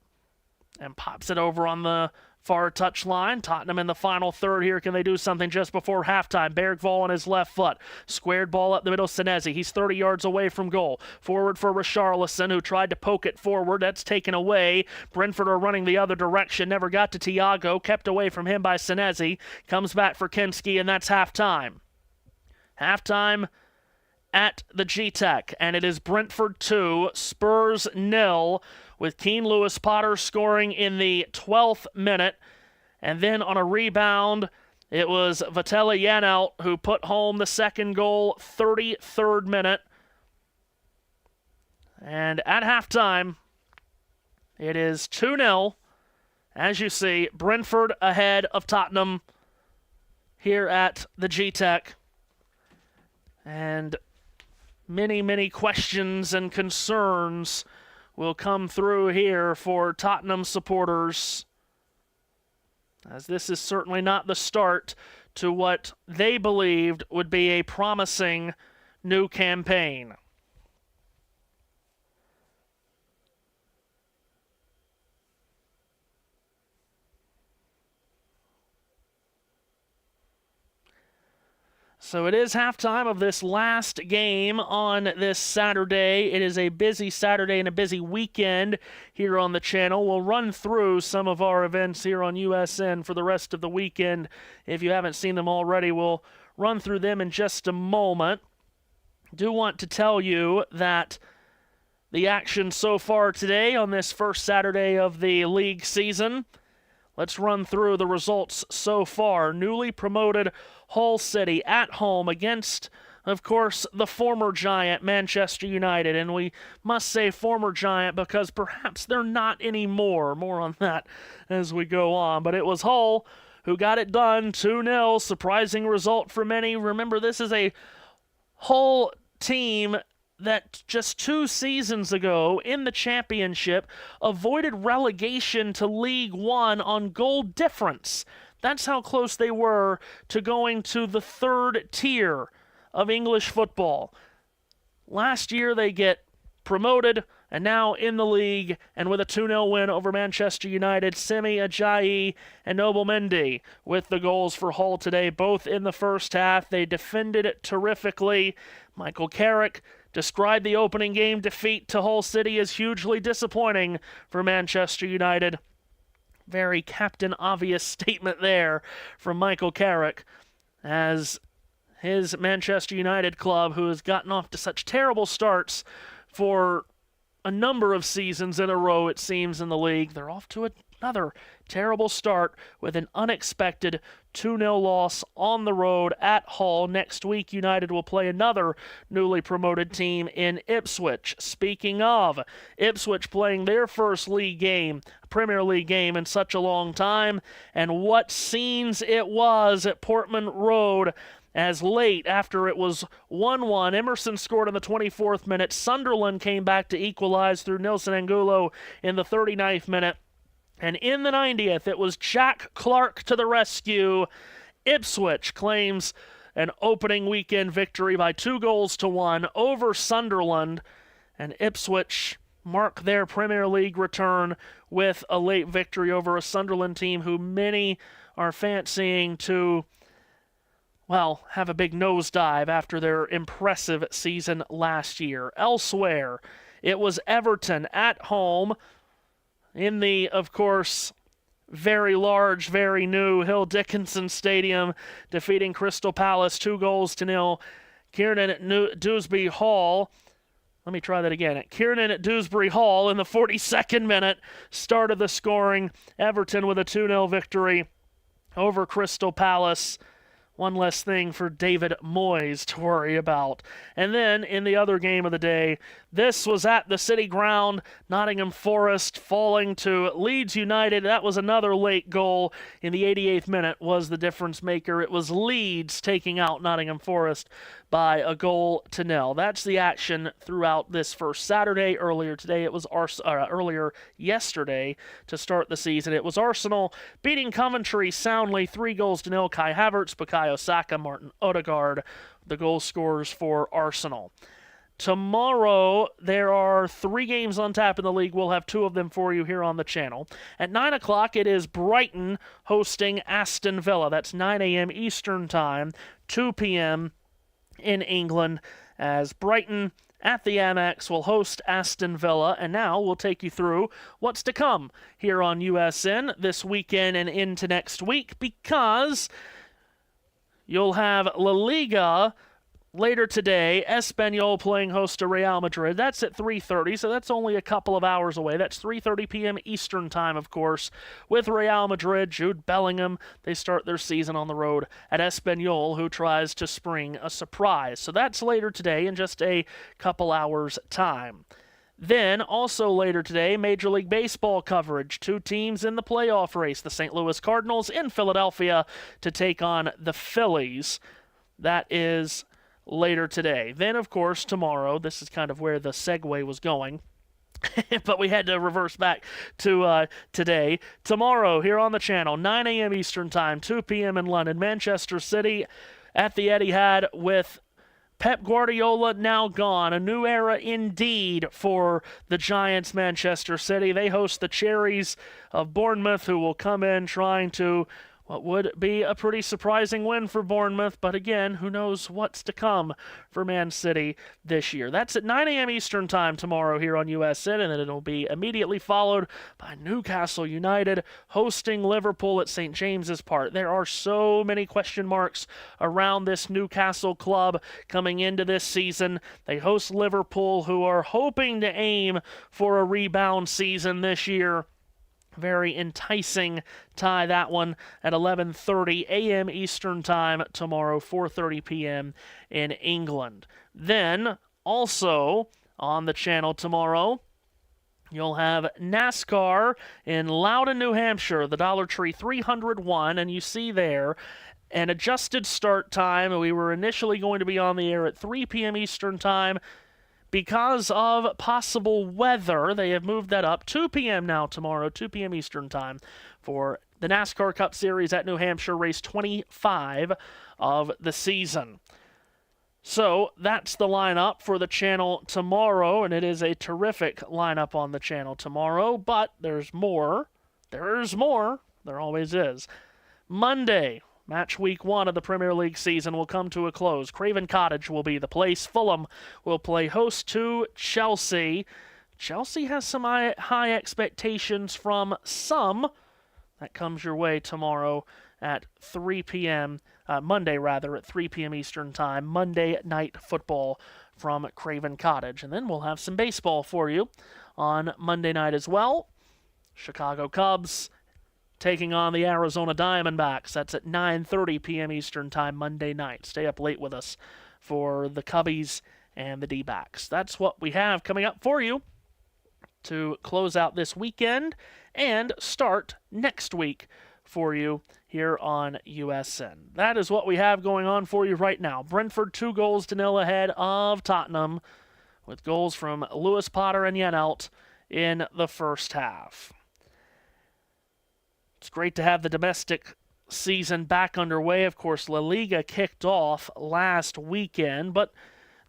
and pops it over on the far touchline. Tottenham in the final third here. Can they do something just before halftime? Bergvall on his left foot. Squared ball up the middle. Senezi. He's 30 yards away from goal. Forward for Richarlison, who tried to poke it forward. That's taken away. Brentford are running the other direction. Never got to Thiago. Kept away from him by Senezi. Comes back for Kinski, and that's halftime. Halftime at the G-Tech, and it is Brentford 2, Spurs 0, with Keane Lewis Potter scoring in the 12th minute. And then on a rebound, it was Vitaly Janelt who put home the second goal, 33rd minute. And at halftime, It is 2-0. As you see, Brentford ahead of Tottenham here at the G-Tech. And many, many questions and concerns will come through here for Tottenham supporters, as this is certainly not the start to what they believed would be a promising new campaign. So it is halftime of this last game on this Saturday. It is a busy Saturday and a busy weekend here on the channel. We'll run through some of our events here on USN for the rest of the weekend. If you haven't seen them already, we'll run through them in just a moment. Do want to tell you that the action so far today on this first Saturday of the league season, let's run through the results so far. Newly promoted Hull City at home against, of course, the former giant Manchester United. And we must say former giant because perhaps they're not anymore. More on that as we go on. But it was Hull who got it done, 2-0. Surprising result for many. Remember, this is a Hull team that just 2 seasons ago in the championship avoided relegation to League One on goal difference. That's how close they were to going to the 3rd tier of English football. Last year they get promoted and now in the league, and with a 2-0 win over Manchester United, Semi Ajayi and Noble Mendy with the goals for Hull today, both in the first half. They defended it terrifically. Michael Carrick described the opening game defeat to Hull City as hugely disappointing for Manchester United. Very Captain Obvious statement there from Michael Carrick, as his Manchester United club, who has gotten off to such terrible starts for a number of seasons in a row, it seems, in the league, they're off to another terrible start with an unexpected 2-0 loss on the road at Hull. Next week, United will play another newly promoted team in Ipswich. Speaking of, Ipswich playing their first league game, Premier League game in such a long time, and what scenes it was at Portman Road, as late after it was 1-1, Emerson scored in the 24th minute. Sunderland came back to equalize through Nilson Angulo in the 39th minute. And in the 90th, it was Jack Clark to the rescue. Ipswich claims an opening weekend victory by 2-1 over Sunderland. And Ipswich mark their Premier League return with a late victory over a Sunderland team who many are fancying to, well, have a big nosedive after their impressive season last year. Elsewhere, it was Everton at home in the, of course, very large, very new Hill Dickinson Stadium, defeating Crystal Palace 2-0. Kiernan at Dewsbury Hall. Let me try that again. Kiernan at Dewsbury Hall in the 42nd minute started the scoring. Everton with a 2-0 victory over Crystal Palace. One less thing for David Moyes to worry about. And then, in the other game of the day, this was at the City Ground. Nottingham Forest falling to Leeds United. That was another late goal in the 88th minute was the difference maker. It was Leeds taking out Nottingham Forest by 1-0. That's the action throughout this first Saturday. Earlier today, it was earlier yesterday to start the season. It was Arsenal beating Coventry soundly 3-0. Kai Havertz, Bukayo Saka, Martin Odegaard, the goal scorers for Arsenal. Tomorrow, there are 3 games on tap in the league. We'll have 2 of them for you here on the channel. At 9 o'clock, it is Brighton hosting Aston Villa. That's 9 a.m. Eastern Time, 2 p.m. in England, as Brighton at the Amex will host Aston Villa. And now we'll take you through what's to come here on USN this weekend and into next week, because you'll have La Liga later today, Espanyol playing host to Real Madrid. That's at 3:30, so that's only a couple of hours away. That's 3:30 p.m. Eastern Time, of course, with Real Madrid. Jude Bellingham, they start their season on the road at Espanyol, who tries to spring a surprise. So that's later today in just a couple hours' time. Then, also later today, Major League Baseball coverage. 2 teams in the playoff race, the St. Louis Cardinals in Philadelphia to take on the Phillies. That is later today. Then, of course, tomorrow, this is kind of where the segue was going, but we had to reverse back to today. Tomorrow, here on the channel, 9 a.m. Eastern Time, 2 p.m. in London, Manchester City at the Etihad with Pep Guardiola now gone. A new era indeed for the Giants, Manchester City. They host the Cherries of Bournemouth, who will come in trying to what would be a pretty surprising win for Bournemouth, but again, who knows what's to come for Man City this year. That's at 9 a.m. Eastern Time tomorrow here on USN, and then it'll be immediately followed by Newcastle United hosting Liverpool at St. James's Park. There are so many question marks around this Newcastle club coming into this season. They host Liverpool, who are hoping to aim for a rebound season this year. Very enticing tie, that one, at 11:30 a.m. Eastern Time tomorrow, 4:30 p.m. in England. Then, also on the channel tomorrow, you'll have NASCAR in Loudon, New Hampshire, the Dollar Tree 301, and you see there an adjusted start time. We were initially going to be on the air at 3 p.m. Eastern Time. Because of possible weather, they have moved that up. 2 p.m. now tomorrow, 2 p.m. Eastern Time for the NASCAR Cup Series at New Hampshire, race 25 of the season. So that's the lineup for the channel tomorrow, and it is a terrific lineup on the channel tomorrow, but there's more. There's more. There always is. Monday, match week 1 of the Premier League season will come to a close. Craven Cottage will be the place. Fulham will play host to Chelsea. Chelsea has some high expectations from some. That comes your way tomorrow at 3 p.m. Monday, at 3 p.m. Eastern Time. Monday Night Football from Craven Cottage. And then we'll have some baseball for you on Monday night as well. Chicago Cubs taking on the Arizona Diamondbacks. That's at 9:30 p.m. Eastern Time Monday night. Stay up late with us for the Cubbies and the D-backs. That's what we have coming up for you to close out this weekend and start next week for you here on USN. That is what we have going on for you right now. Brentford 2-0 ahead of Tottenham with goals from Lewis Potter and Yenelt in the first half. It's great to have the domestic season back underway. Of course, La Liga kicked off last weekend, but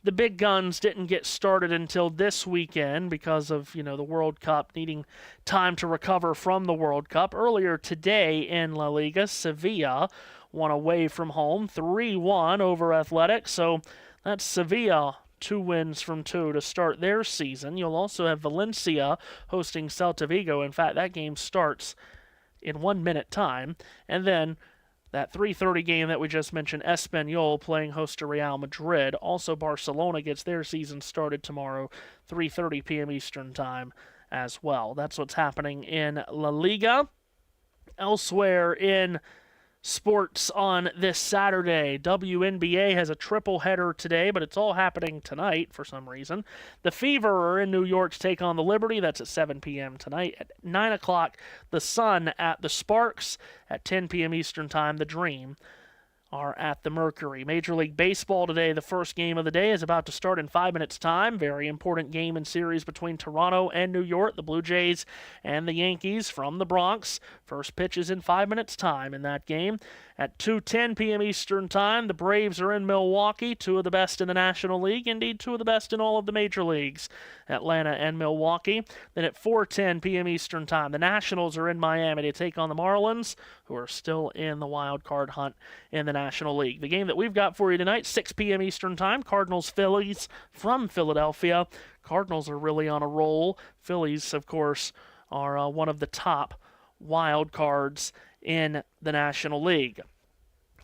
the big guns didn't get started until this weekend because of, the World Cup, needing time to recover from the World Cup. Earlier today in La Liga, Sevilla won away from home, 3-1 over Athletic. So that's Sevilla, 2 wins from 2 to start their season. You'll also have Valencia hosting Celta Vigo. In fact, that game starts in 1 minute time. And then that 3:30 game that we just mentioned, Espanyol playing host to Real Madrid. Also, Barcelona gets their season started tomorrow, 3:30 p.m. Eastern Time as well. That's what's happening in La Liga. Elsewhere in sports on this Saturday, WNBA has a triple header today, but it's all happening tonight for some reason. The Fever are in New York to take on the Liberty. That's at 7 p.m. tonight. At 9 o'clock, the Sun at the Sparks. At 10 p.m. Eastern Time, the Dream are at the Mercury. Major League Baseball today, the first game of the day, is about to start in 5 minutes' time. Very important game and series between Toronto and New York, the Blue Jays and the Yankees from the Bronx. First pitch is in 5 minutes' time in that game. At 2:10 p.m. Eastern Time, the Braves are in Milwaukee, 2 of the best in the National League, indeed 2 of the best in all of the major leagues, Atlanta and Milwaukee. Then at 4:10 p.m. Eastern Time, the Nationals are in Miami to take on the Marlins, who are still in the wild card hunt in the National League. The game that we've got for you tonight, 6 p.m. Eastern Time, Cardinals-Phillies from Philadelphia. Cardinals are really on a roll. Phillies, of course, are one of the top wild cards in the National League.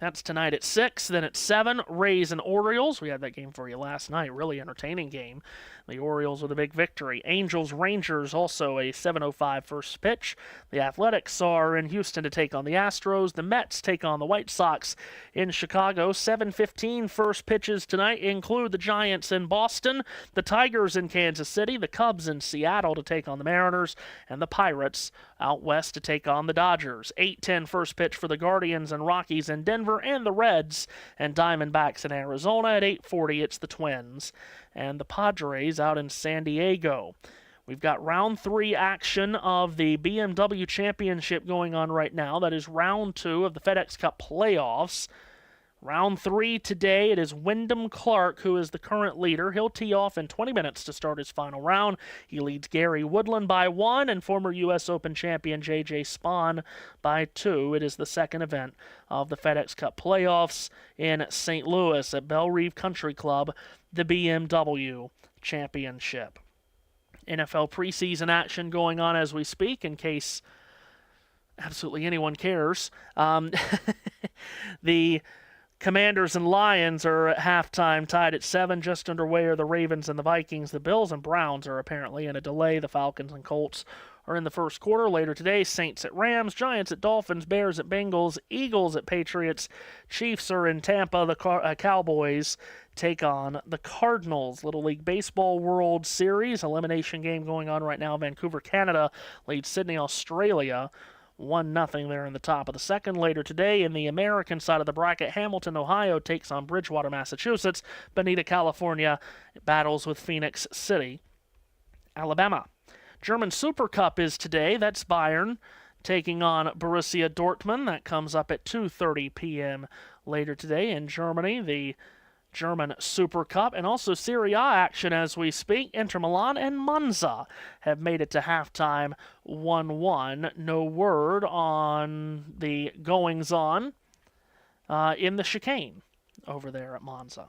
That's tonight at 6. Then at 7, Rays and Orioles. We had that game for you last night. Really entertaining game. The Orioles with a big victory. Angels Rangers also a 7:05 first pitch. The Athletics are in Houston to take on the Astros. The Mets take on the White Sox in Chicago. 7:15 first pitches tonight include the Giants in Boston, the Tigers in Kansas City, the Cubs in Seattle to take on the Mariners, and the Pirates out west to take on the Dodgers. 8:10 first pitch for the Guardians and Rockies in Denver, and the Reds and Diamondbacks in Arizona. At 8:40 it's the Twins and the Padres out in San Diego. We've got round 3 action of the BMW Championship going on right now. That is round 2 of the FedEx Cup playoffs. Round 3 today, it is Wyndham Clark who is the current leader. He'll tee off in 20 minutes to start his final round. He leads Gary Woodland by 1 and former U.S. Open champion J.J. Spahn by 2. It is the second event of the FedEx Cup playoffs in St. Louis at Belle Reve Country Club, the BMW Championship. NFL preseason action going on as we speak, in case absolutely anyone cares. The Commanders and Lions are at halftime tied at 7. Just underway are the Ravens and the Vikings. The Bills and Browns are apparently in a delay. The Falcons and Colts are in the first quarter. Later today, Saints at Rams, Giants at Dolphins, Bears at Bengals, Eagles at Patriots, Chiefs are in Tampa. The Cowboys take on the Cardinals. Little League Baseball World Series elimination game going on right now. Vancouver, Canada leads Sydney, Australia 1-0 there in the top of the second. Later today, in the American side of the bracket, Hamilton, Ohio takes on Bridgewater, Massachusetts. Bonita, California battles with Phoenix City, Alabama. German Super Cup is today. That's Bayern taking on Borussia Dortmund. That comes up at 2:30 p.m. later today in Germany. The German Super Cup, and also Serie A action as we speak. Inter Milan and Monza have made it to halftime 1-1. No word on the goings-on in the chicane over there at Monza.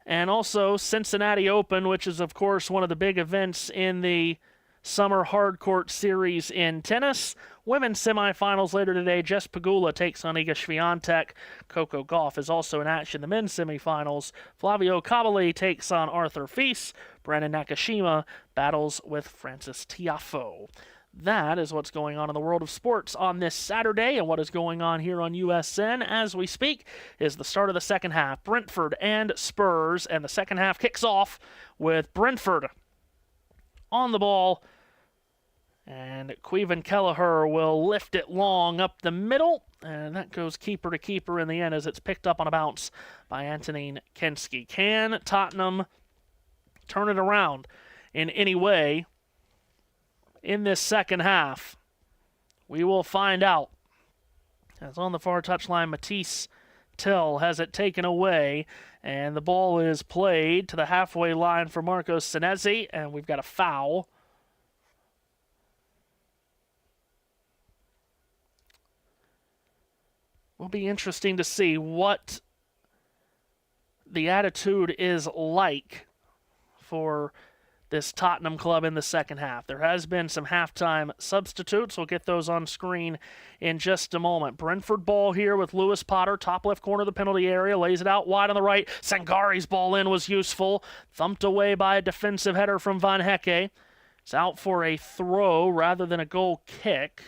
And also Cincinnati Open, which is, of course, one of the big events in the Summer Hardcourt Series in tennis. Women's semifinals later today. Jess Pegula takes on Iga Swiatek. Coco Gauff is also in action. The men's semifinals. Flavio Cavalli takes on Arthur Fils. Brandon Nakashima battles with Francis Tiafoe. That is what's going on in the world of sports on this Saturday, and what is going on here on USN as we speak is the start of the second half. Brentford and Spurs, and the second half kicks off with Brentford on the ball. And Queven Kelleher will lift it long up the middle, and that goes keeper to keeper in the end as it's picked up on a bounce by Antonin Kensky. Can Tottenham turn it around in any way in this second half? We will find out. As on the far touchline, Matisse Till has it taken away, and the ball is played to the halfway line for Marcos Senesi, and we've got a foul. Will be interesting to see what the attitude is like for this Tottenham club in the second half. There has been some halftime substitutes. We'll get those on screen in just a moment. Brentford ball here with Lewis Potter, top left corner of the penalty area, lays it out wide on the right. Sangari's ball in was useful. Thumped away by a defensive header from Van Hecke. It's out for a throw rather than a goal kick.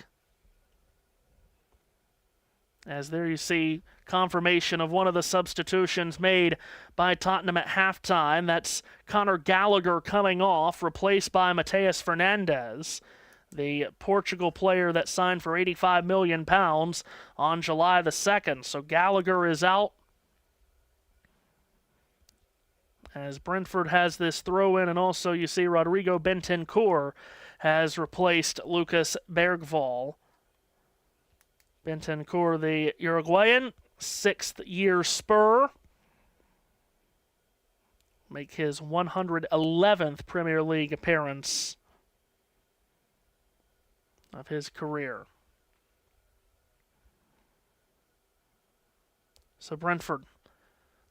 As there you see confirmation of one of the substitutions made by Tottenham at halftime. That's Conor Gallagher coming off, replaced by Mateus Fernandes, the Portugal player that signed for £85 million on July the 2nd. So Gallagher is out, as Brentford has this throw-in, and also you see Rodrigo Bentancur has replaced Lucas Bergvall. Bentancur, the Uruguayan, 6th-year Spur, make his 111th Premier League appearance of his career. So Brentford,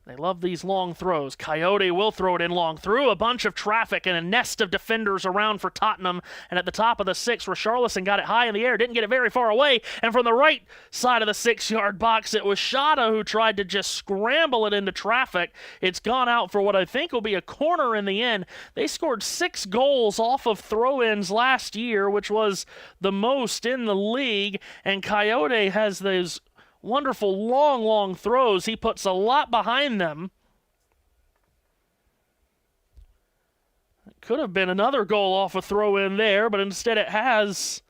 They love these long throws. Coyote will throw it in long through a bunch of traffic and a nest of defenders around for Tottenham. And at the top of the 6, Richarlison got it high in the air, didn't get it very far away. And from the right side of the 6-yard box, it was Shada who tried to just scramble it into traffic. It's gone out for what I think will be a corner in the end. They scored 6 goals off of throw-ins last year, which was the most in the league. And Coyote has those wonderful long throws. He puts a lot behind them. It could have been another goal off a throw-in there, but instead it has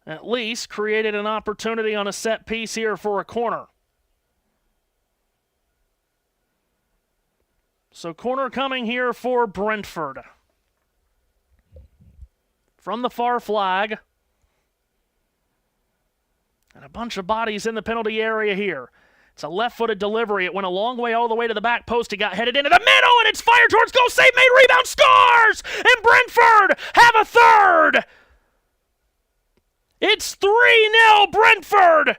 at least created an opportunity on a set piece here for a corner. So corner coming here for Brentford. From the far flag. And a bunch of bodies in the penalty area here. It's a left-footed delivery. It went a long way all the way to the back post. It got headed into the middle, and it's fired towards goal. Save made, rebound, scores! And Brentford have a third! It's 3-0 Brentford!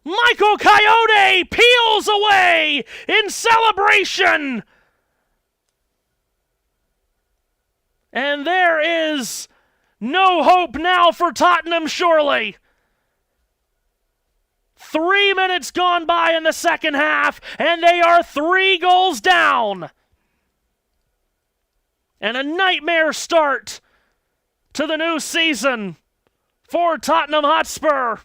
Michael Coyote peels away in celebration! And there is no hope now for Tottenham, surely. 3 minutes gone by in the second half, and they are 3 goals down. And a nightmare start to the new season for Tottenham Hotspur.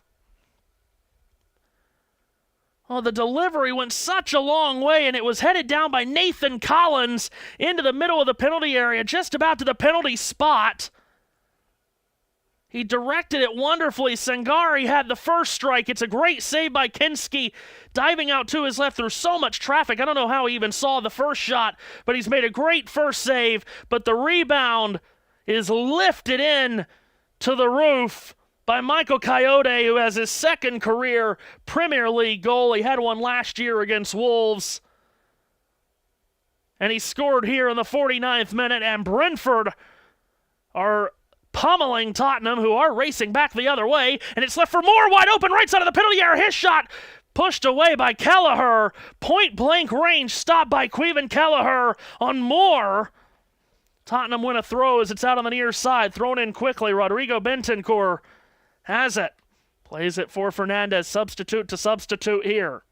Oh, the delivery went such a long way, and it was headed down by Nathan Collins into the middle of the penalty area, just about to the penalty spot. He directed it wonderfully. Sangari had the first strike. It's a great save by Kinski, diving out to his left through so much traffic. I don't know how he even saw the first shot, but he's made a great first save. But the rebound is lifted in to the roof by Michael Coyote, who has his second career Premier League goal. He had one last year against Wolves. And he scored here in the 49th minute, and Brentford are pummeling Tottenham, who are racing back the other way, and it's left for Moore, wide open, right side of the penalty area. His shot pushed away by Kelleher. Point-blank range stopped by Queven Kelleher on Moore. Tottenham win a throw as it's out on the near side, thrown in quickly. Rodrigo Bentancur has it. Plays it for Fernandez, substitute to substitute here.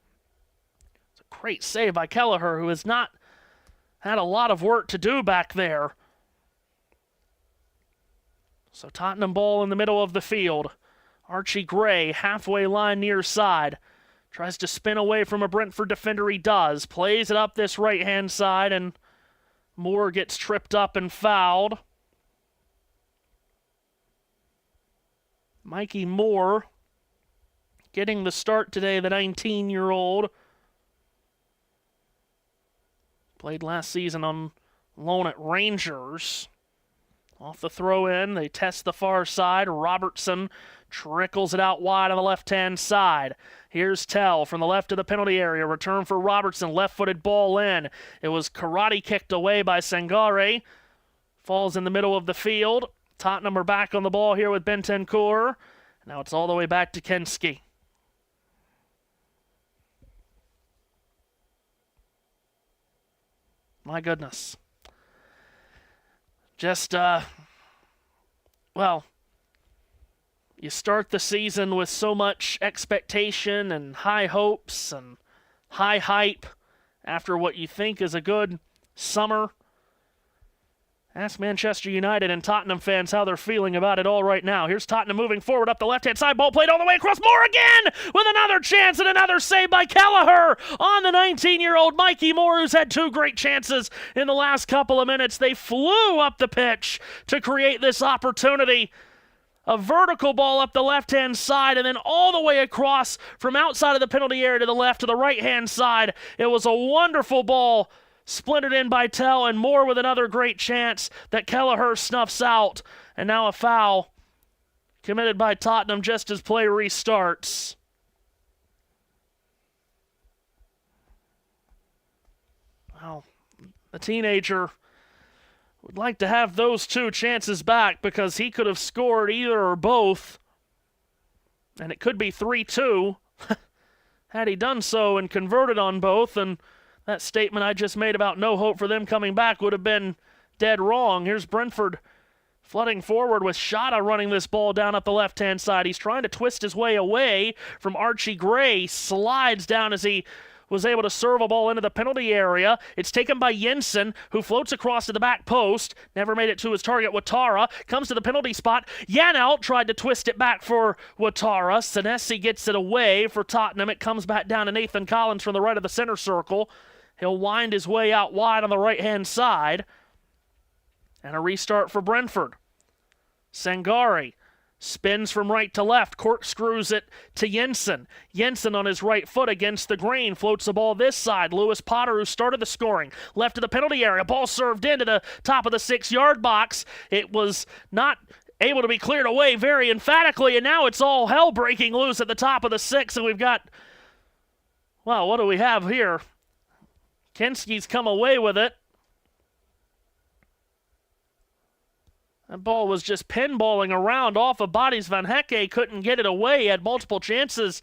It's a great save by Kelleher, who has not had a lot of work to do back there. So Tottenham ball in the middle of the field. Archie Gray, halfway line near side. Tries to spin away from a Brentford defender. He does. Plays it up this right-hand side, and Moore gets tripped up and fouled. Mikey Moore getting the start today, the 19-year-old. Played last season on loan at Rangers. Off the throw-in, they test the far side. Robertson trickles it out wide on the left-hand side. Here's Tell from the left of the penalty area. Return for Robertson, left-footed ball in. It was karate kicked away by Sangare. Falls in the middle of the field. Tottenham are back on the ball here with Bentancur. Now it's all the way back to Kinski. My goodness. Just, well, you start the season with so much expectation and high hopes and high hype after what you think is a good summer. Ask Manchester United and Tottenham fans how they're feeling about it all right now. Here's Tottenham moving forward up the left-hand side. Ball played all the way across. Moore again with another chance and another save by Kelleher on the 19-year-old Mikey Moore, who's had 2 great chances in the last couple of minutes. They flew up the pitch to create this opportunity. A vertical ball up the left-hand side and then all the way across from outside of the penalty area to the left to the right-hand side. It was a wonderful ball. Splintered in by Tell, and Moore with another great chance that Kelleher snuffs out. And now a foul committed by Tottenham just as play restarts. Well, the teenager would like to have those 2 chances back because he could have scored either or both. And it could be 3-2 had he done so and converted on both, and that statement I just made about no hope for them coming back would have been dead wrong. Here's Brentford flooding forward with Shada running this ball down up the left-hand side. He's trying to twist his way away from Archie Gray. Slides down as he was able to serve a ball into the penalty area. It's taken by Jensen, who floats across to the back post. Never made it to his target. Watara comes to the penalty spot. Yanalt tried to twist it back for Watara. Senesi gets it away for Tottenham. It comes back down to Nathan Collins from the right of the center circle. He'll wind his way out wide on the right-hand side. And a restart for Brentford. Sangari spins from right to left, corkscrews it to Jensen. Jensen on his right foot against the grain, floats the ball this side. Lewis Potter, who started the scoring, left of the penalty area. Ball served into the top of the 6-yard box. It was not able to be cleared away very emphatically, and now it's all hell breaking loose at the top of the 6, and we've got, well, what do we have here? Kinski's come away with it. That ball was just pinballing around off of bodies. Van Hecke couldn't get it away. He had multiple chances.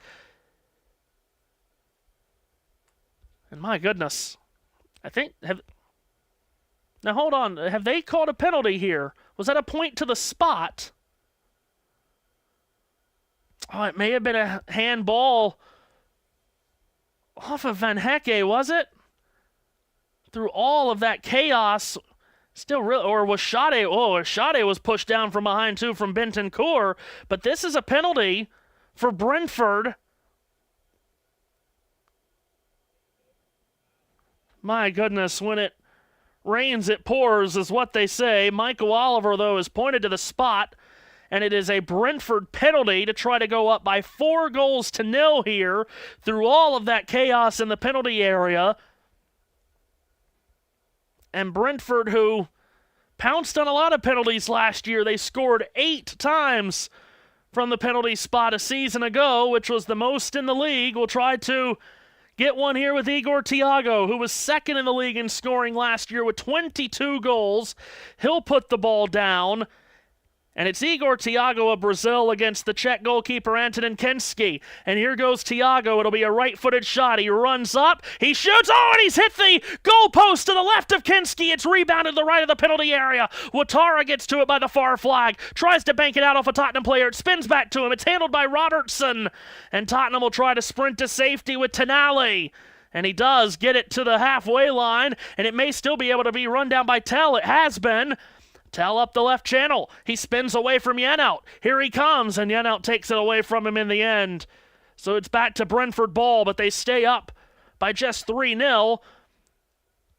And my goodness. Now hold on. Have they called a penalty here? Was that a point to the spot? Oh, it may have been a handball off of Van Hecke, was it? Through all of that chaos. Still real, or was Shade? Oh, Shade was pushed down from behind too from Bentancur. But this is a penalty for Brentford. My goodness, when it rains, it pours, is what they say. Michael Oliver, though, has pointed to the spot, and it is a Brentford penalty to try to go up by 4-0 here through all of that chaos in the penalty area. And Brentford, who pounced on a lot of penalties last year, they scored 8 times from the penalty spot a season ago, which was the most in the league. Will try to get one here with Igor Thiago, who was second in the league in scoring last year with 22 goals. He'll put the ball down. And it's Igor Thiago of Brazil against the Czech goalkeeper Antonin Kinski. And here goes Thiago. It'll be a right-footed shot. He runs up. He shoots. Oh, and he's hit the goalpost to the left of Kinski. It's rebounded to the right of the penalty area. Watara gets to it by the far flag. Tries to bank it out off a Tottenham player. It spins back to him. It's handled by Robertson. And Tottenham will try to sprint to safety with Tonali. And he does get it to the halfway line. And it may still be able to be run down by Tell. It has been. Tell up the left channel. He spins away from Yanalt. Here he comes, and Yanalt takes it away from him in the end. So it's back to Brentford ball, but they stay up by just 3-0.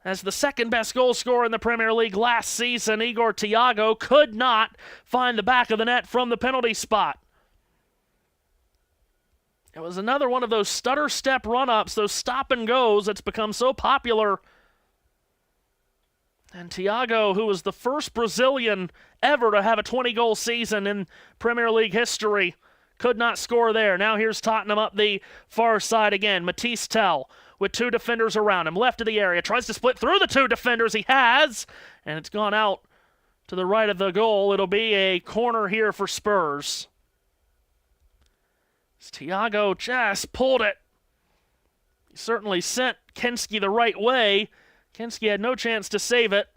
As the second-best goal scorer in the Premier League last season, Igor Thiago could not find the back of the net from the penalty spot. It was another one of those stutter step run-ups, those stop-and-goes that's become so popular. And Thiago, who was the first Brazilian ever to have a 20-goal season in Premier League history, could not score there. Now here's Tottenham up the far side again. Matisse Tell with 2 defenders around him. Left of the area. Tries to split through the 2 defenders. He has. And it's gone out to the right of the goal. It'll be a corner here for Spurs. Thiago just pulled it. He certainly sent Kinski the right way. Kinski had no chance to save it,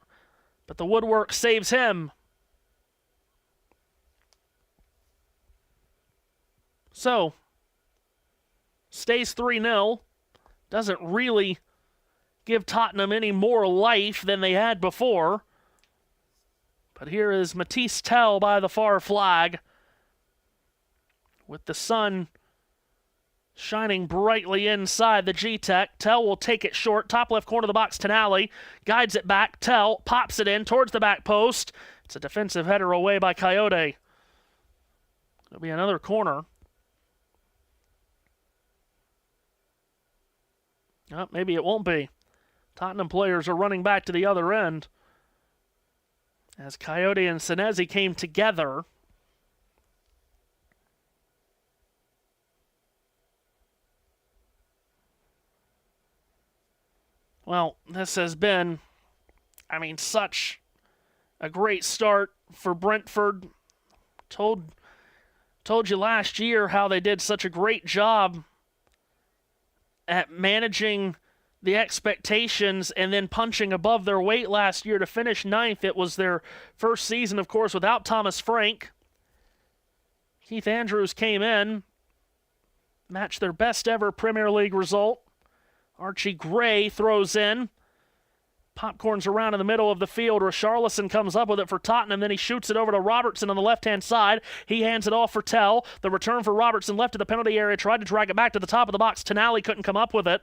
but the woodwork saves him. So, stays 3-0. Doesn't really give Tottenham any more life than they had before. But here is Matisse Tell by the far flag, with the sun shining brightly inside the G-Tech. Tell will take it short. Top left corner of the box, Tonali. Guides it back. Tell pops it in towards the back post. It's a defensive header away by Coyote. It'll be another corner. Oh, maybe it won't be. Tottenham players are running back to the other end as Coyote and Senesi came together. Well, this has been, such a great start for Brentford. Told you last year how they did such a great job at managing the expectations and then punching above their weight last year to finish 9th. It was their first season, of course, without Thomas Frank. Keith Andrews came in, matched their best ever Premier League result. Archie Gray throws in. Popcorn's around in the middle of the field. Richarlison comes up with it for Tottenham. Then he shoots it over to Robertson on the left-hand side. He hands it off for Tell. The return for Robertson left of the penalty area. Tried to drag it back to the top of the box. Tonali couldn't come up with it.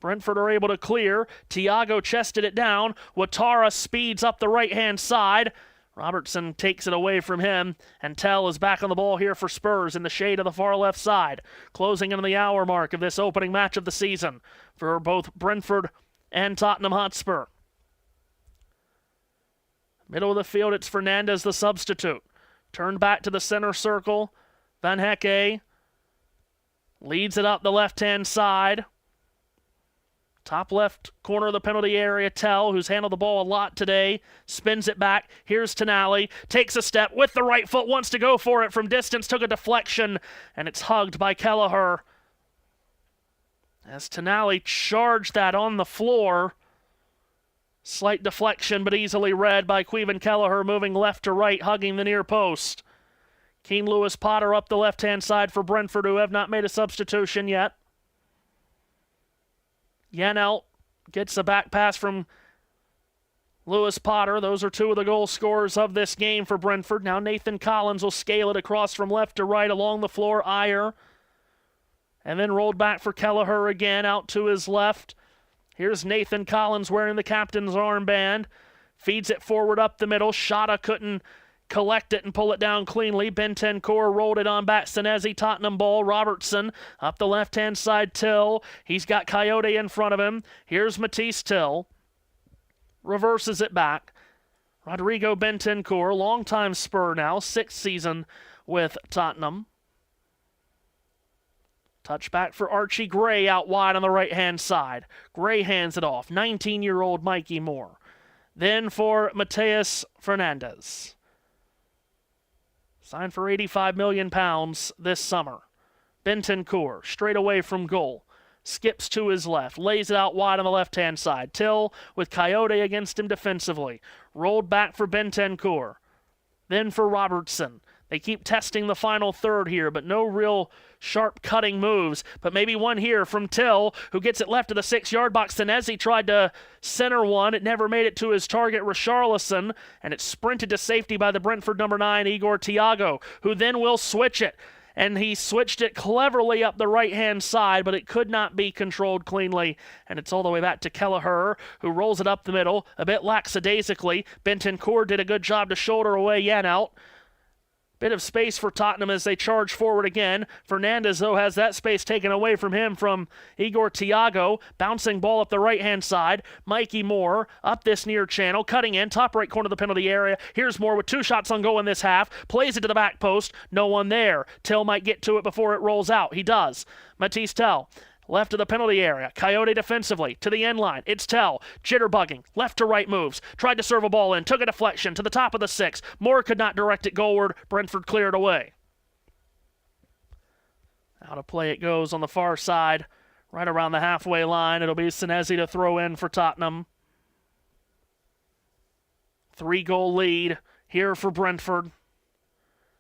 Brentford are able to clear. Thiago chested it down. Ouattara speeds up the right-hand side. Robertson takes it away from him, and Tell is back on the ball here for Spurs in the shade of the far left side. Closing in on the hour mark of this opening match of the season for both Brentford and Tottenham Hotspur. Middle of the field, it's Fernandez, the substitute. Turned back to the center circle. Van Hecke leads it up the left-hand side. Top left corner of the penalty area, Tell, who's handled the ball a lot today, spins it back. Here's Tonali, takes a step with the right foot, wants to go for it from distance, took a deflection, and it's hugged by Kelleher. As Tonali charged that on the floor. Slight deflection, but easily read by Caoimhin Kelleher, moving left to right, hugging the near post. Keane Lewis Potter up the left-hand side for Brentford, who have not made a substitution yet. Janelt gets a back pass from Lewis Potter. Those are two of the goal scorers of this game for Brentford. Now Nathan Collins will scale it across from left to right along the floor. Ayer. And then rolled back for Kelleher again, out to his left. Here's Nathan Collins wearing the captain's armband. Feeds it forward up the middle. Shota couldn't collect it and pull it down cleanly. Bentancur rolled it on back. Senesi, Tottenham ball. Robertson up the left-hand side. Till. He's got Coyote in front of him. Here's Matisse Till. Reverses it back. Rodrigo Bentancur, longtime Spur now. 6th season with Tottenham. Touchback for Archie Gray out wide on the right-hand side. Gray hands it off. 19-year-old Mikey Moore. Then for Mateus Fernandes. Signed for £85 million this summer. Bentancur, straight away from goal. Skips to his left. Lays it out wide on the left-hand side. Till with Coyote against him defensively. Rolled back for Bentancur. Then for Robertson. They keep testing the final third here, but no real sharp cutting moves. But maybe one here from Till, who gets it left of the 6-yard box. Senesi tried to center one. It never made it to his target, Richarlison, and it's sprinted to safety by the Brentford number 9, Igor Thiago, who then will switch it. And he switched it cleverly up the right-hand side, but it could not be controlled cleanly. And it's all the way back to Kelleher, who rolls it up the middle, a bit lackadaisically. Bentancur did a good job to shoulder away Janelt. Bit of space for Tottenham as they charge forward again. Fernandez, though, has that space taken away from him from Igor Thiago. Bouncing ball up the right-hand side. Mikey Moore up this near channel. Cutting in. Top right corner of the penalty area. Here's Moore with 2 shots on goal in this half. Plays it to the back post. No one there. Till might get to it before it rolls out. He does. Matisse Tell. Left of the penalty area. Coyote defensively. To the end line. It's Tell. Jitterbugging. Left to right moves. Tried to serve a ball in. Took a deflection to the top of the 6. Moore could not direct it goalward. Brentford cleared away. Out of play it goes on the far side. Right around the halfway line. It'll be Senesi to throw in for Tottenham. 3-goal lead here for Brentford.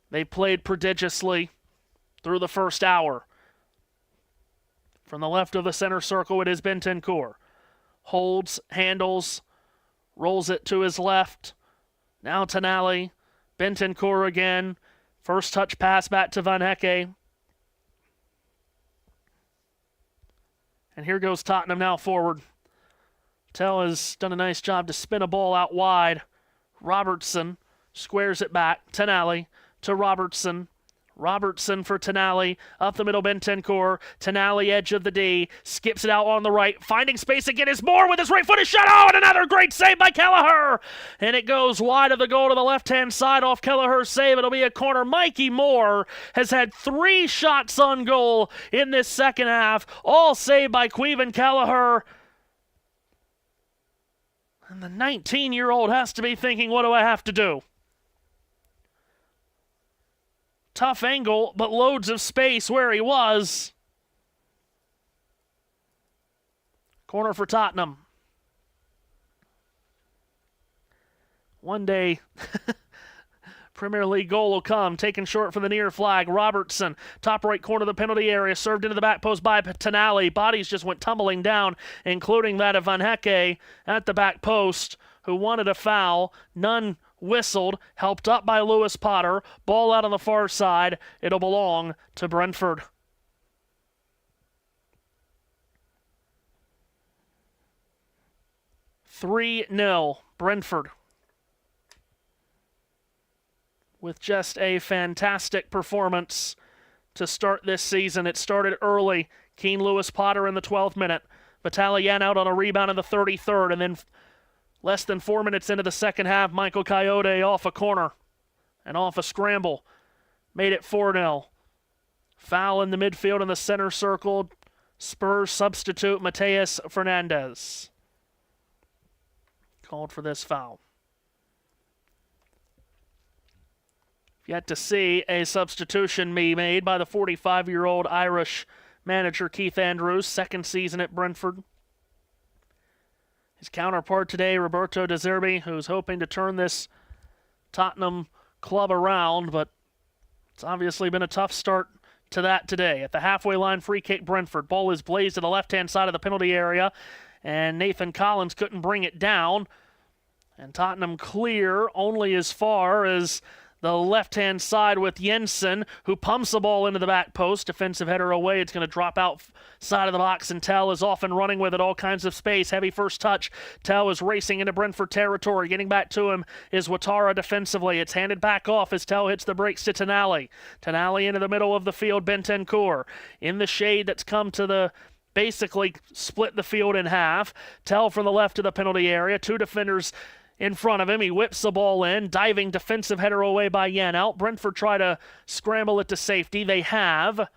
They played prodigiously through the first hour. From the left of the center circle, it is Bentancur. Holds, handles, rolls it to his left. Now Tonali. Bentancur again. First touch pass back to Van Hecke. And here goes Tottenham now forward. Tell has done a nice job to spin a ball out wide. Robertson squares it back. Tonali to Robertson. Robertson for Tonali, up the middle, Bentancur. Tonali, edge of the D, skips it out on the right, finding space again is Moore with his right-footed shot. Oh, and another great save by Kelleher! And it goes wide of the goal to the left-hand side off Kelleher's save. It'll be a corner. Mikey Moore has had 3 shots on goal in this second half, all saved by Caoimhin Kelleher. And the 19-year-old has to be thinking, what do I have to do? Tough angle, but loads of space where he was. Corner for Tottenham. One day, Premier League goal will come. Taken short for the near flag. Robertson, top right corner of the penalty area, served into the back post by Tonali. Bodies just went tumbling down, including that of Van Hecke at the back post, who wanted a foul. None whistled. Helped up by Lewis Potter. Ball out on the far side. It'll belong to Brentford. (3-0) Brentford. With just a fantastic performance to start this season. It started early. Keane Lewis Potter in the 12th minute. Battalian out on a rebound in the 33rd. And then less than 4 minutes into the second half, Michael Coyote off a corner and off a scramble made it 4-0. Foul in the midfield in the center circle. Spurs substitute Mateus Fernandez called for this foul. Yet to see a substitution be made by the 45-year-old Irish manager Keith Andrews, second season at Brentford. His counterpart today, Roberto De Zerbi, who's hoping to turn this Tottenham club around, but it's obviously been a tough start to that today. At the halfway line, free kick Brentford. Ball is blazed to the left-hand side of the penalty area, and Nathan Collins couldn't bring it down. And Tottenham clear only as far as the left-hand side with Jensen, who pumps the ball into the back post. Defensive header away. It's going to drop out side of the box, and Tell is off and running with it. All kinds of space. Heavy first touch. Tell is racing into Brentford territory. Getting back to him is Ouattara defensively. It's handed back off as Tell hits the brakes to Tonali. Tonali into the middle of the field. Bentancur in the shade that's come to the basically split the field in half. Tell from the left of the penalty area. Two defenders in front of him. He whips the ball in. Diving defensive header away by Janelt. Brentford try to scramble it to safety. They have.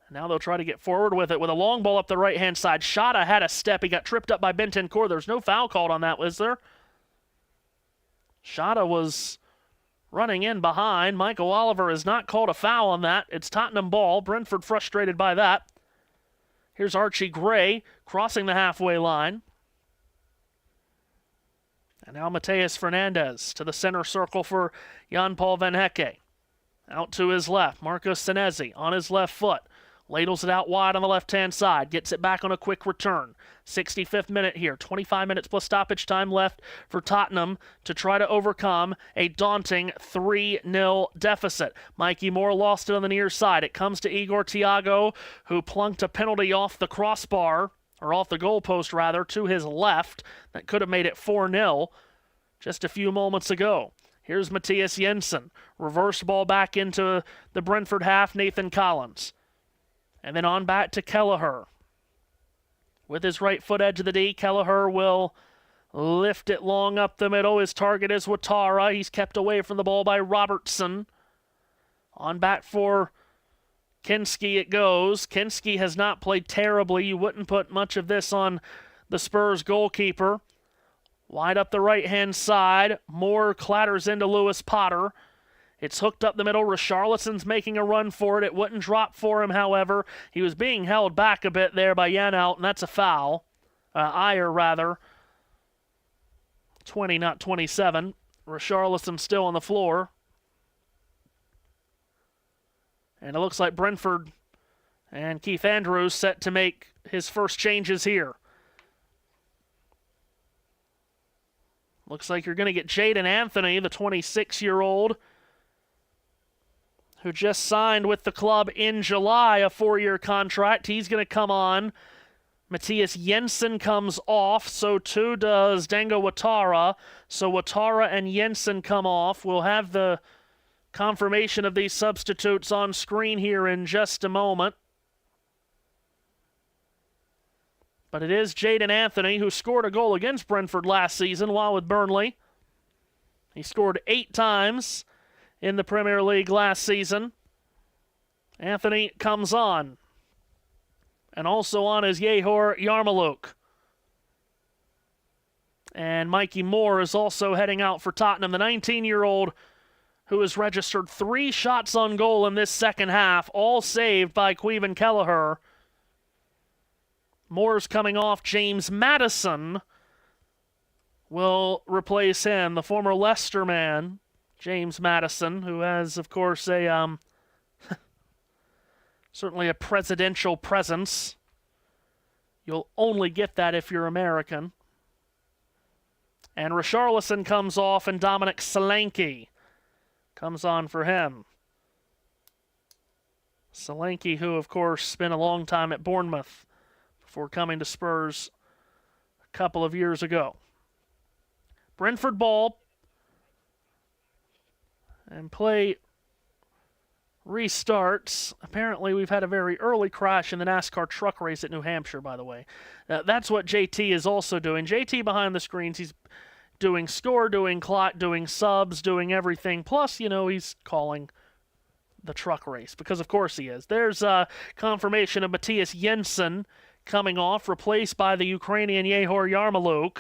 Now they'll try to get forward with it with a long ball up the right-hand side. Shota had a step. He got tripped up by Bentancur. There's no foul called on that, was there? Shota was running in behind. Michael Oliver has not called a foul on that. It's Tottenham ball. Brentford frustrated by that. Here's Archie Gray crossing the halfway line. And now Mateus Fernandez to the center circle for Jan-Paul Van Hecke. Out to his left, Marcos Senesi on his left foot. Ladles it out wide on the left-hand side. Gets it back on a quick return. 65th minute here. 25 minutes plus stoppage time left for Tottenham to try to overcome a daunting 3-0 deficit. Mikey Moore lost it on the near side. It comes to Igor Thiago, who plunked a penalty off the crossbar, or off the goalpost rather, to his left. That could have made it 4-0 just a few moments ago. Here's Matthias Jensen. Reverse ball back into the Brentford half, Nathan Collins. And then on back to Kelleher. With his right foot edge of the D, Kelleher will lift it long up the middle. His target is Ouattara. He's kept away from the ball by Robertson. On back for Kinski it goes. Kinski has not played terribly. You wouldn't put much of this on the Spurs goalkeeper. Wide up the right-hand side. Moore clatters into Lewis Potter. It's hooked up the middle. Richarlison's making a run for it. It wouldn't drop for him, however. He was being held back a bit there by Janelt, and that's a foul. Ayer, rather. 20, not 27. Richarlison still on the floor. And it looks like Brentford and Keith Andrews set to make his first changes here. Looks like you're going to get Jaden Anthony, the 26-year-old, who just signed with the club in July, a 4-year contract. He's going to come on. Matthias Jensen comes off, so too does Dango Ouattara. So Ouattara and Jensen come off. We'll have the confirmation of these substitutes on screen here in just a moment. But it is Jaden Anthony, who scored a goal against Brentford last season while with Burnley. He scored 8 times in the Premier League last season. Anthony comes on. And also on is Yehor Yarmouk. And Mikey Moore is also heading out for Tottenham, the 19-year-old who has registered 3 shots on goal in this second half, all saved by Caoimhin Kelleher. Moore's coming off. James Maddison will replace him, the former Leicester man, James Maddison, who has, of course, a certainly a presidential presence. You'll only get that if you're American. And Richarlison comes off, and Dominic Solanke comes on for him. Solanke, who, of course, spent a long time at Bournemouth before coming to Spurs a couple of years ago. Brentford ball. And play restarts. Apparently, we've had a very early crash in the NASCAR truck race at New Hampshire, by the way. That's what JT is also doing. JT behind the screens, he's doing score, doing clock, doing subs, doing everything. Plus, he's calling the truck race, because of course he is. There's confirmation of Matthias Jensen coming off, replaced by the Ukrainian Yehor Yarmolyuk.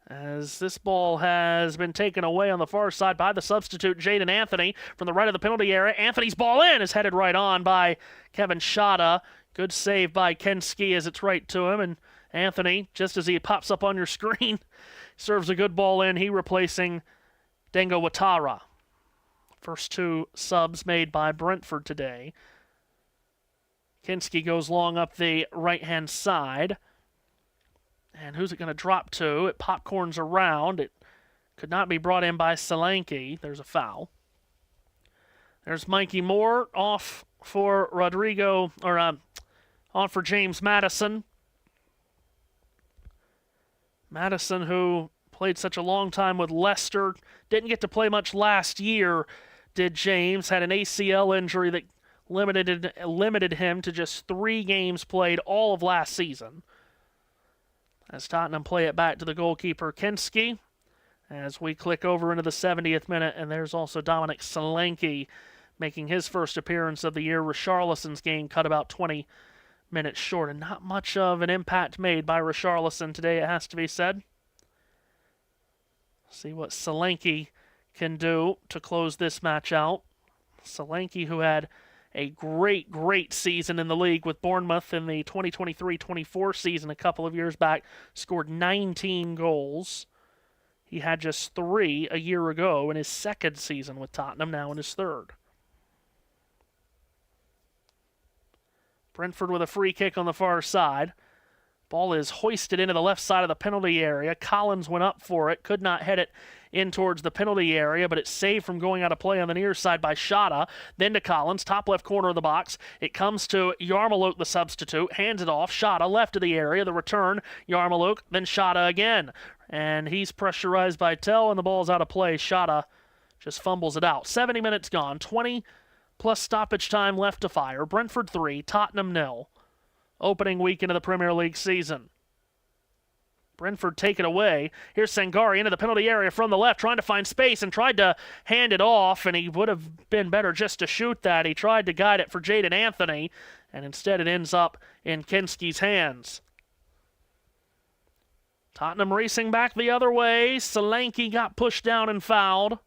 As this ball has been taken away on the far side by the substitute, Jaden Anthony, from the right of the penalty area. Anthony's ball in is headed right on by Kevin Shada. Good save by Kenski as it's right to him. And Anthony, just as he pops up on your screen, serves a good ball in. He replacing Dengo Watara. First two subs made by Brentford today. Kenski goes long up the right-hand side. And who's it going to drop to? It popcorns around. It could not be brought in by Solanke. There's a foul. There's Mikey Moore off for Rodrigo, or on for James Maddison. Maddison, who played such a long time with Leicester, didn't get to play much last year, did James. Had an ACL injury that limited him to just 3 games played all of last season. As Tottenham play it back to the goalkeeper, Kenski, as we click over into the 70th minute, and there's also Dominic Solanke making his first appearance of the year. Richarlison's game cut about 20 minutes short, and not much of an impact made by Richarlison today, it has to be said. See what Solanke can do to close this match out. Solanke, who had a great season in the league with Bournemouth in the 2023-24 season a couple of years back, scored 19 goals. He had just 3 a year ago in his second season with Tottenham, now in his third. Brentford with a free kick on the far side. Ball is hoisted into the left side of the penalty area. Collins went up for it, could not head it in towards the penalty area, but it's saved from going out of play on the near side by Shada. Then to Collins, top left corner of the box. It comes to Yarmolyuk, the substitute, hands it off. Shada left of the area, the return. Yarmolyuk, then Shada again. And he's pressurized by Tell, and the ball's out of play. Shada just fumbles it out. 70 minutes gone, 20 plus stoppage time left to fire. Brentford 3, Tottenham 0. Opening weekend of the Premier League season. Brentford take it away. Here's Sangari into the penalty area from the left, trying to find space and tried to hand it off, and he would have been better just to shoot that. He tried to guide it for Jaden Anthony, and instead it ends up in Kenski's hands. Tottenham racing back the other way. Solanke got pushed down and fouled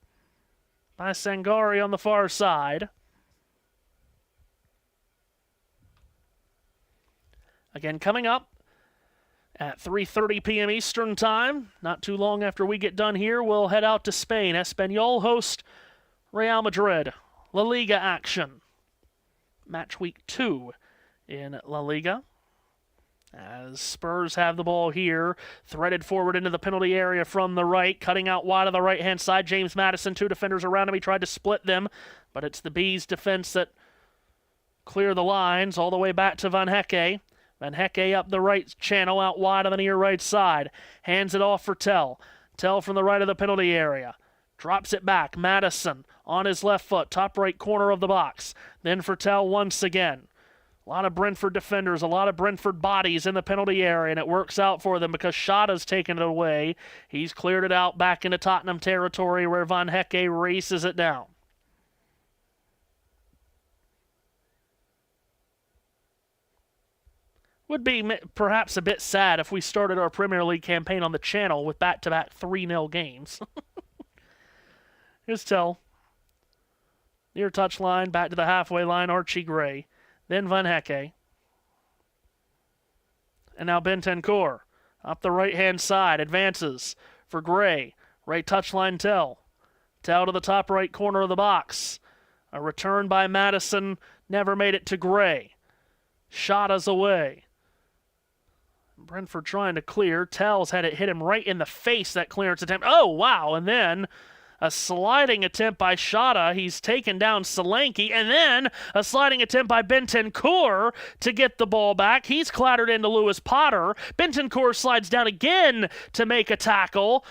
by Sangari on the far side. Again, coming up at 3:30 p.m. Eastern Time, not too long after we get done here, we'll head out to Spain. Espanyol host Real Madrid. La Liga action. Match week 2 in La Liga. As Spurs have the ball here, threaded forward into the penalty area from the right, cutting out wide on the right-hand side. James Maddison, 2 defenders around him. He tried to split them, but it's the Bees' defense that clear the lines all the way back to Van Hecke. Van Hecke up the right channel, out wide on the near right side. Hands it off for Tell. Tell from the right of the penalty area. Drops it back. Maddison on his left foot, top right corner of the box. Then for Tell once again. A lot of Brentford defenders, a lot of Brentford bodies in the penalty area, and it works out for them because Shada's taken it away. He's cleared it out back into Tottenham territory where Van Hecke races it down. Would be perhaps a bit sad if we started our Premier League campaign on the channel with back-to-back 3-0 games. Here's Tell. Near touchline, back to the halfway line, Archie Gray. Then Van Hecke. And now Bentancur up the right-hand side, advances for Gray. Right touchline Tell. Tell to the top right corner of the box. A return by Madison, never made it to Gray. Shada's away. Brentford trying to clear. Tell's had it hit him right in the face, that clearance attempt. Oh, wow. And then a sliding attempt by Shada. He's taken down Solanke. And then a sliding attempt by Bentancur to get the ball back. He's clattered into Lewis Potter. Bentancur slides down again to make a tackle.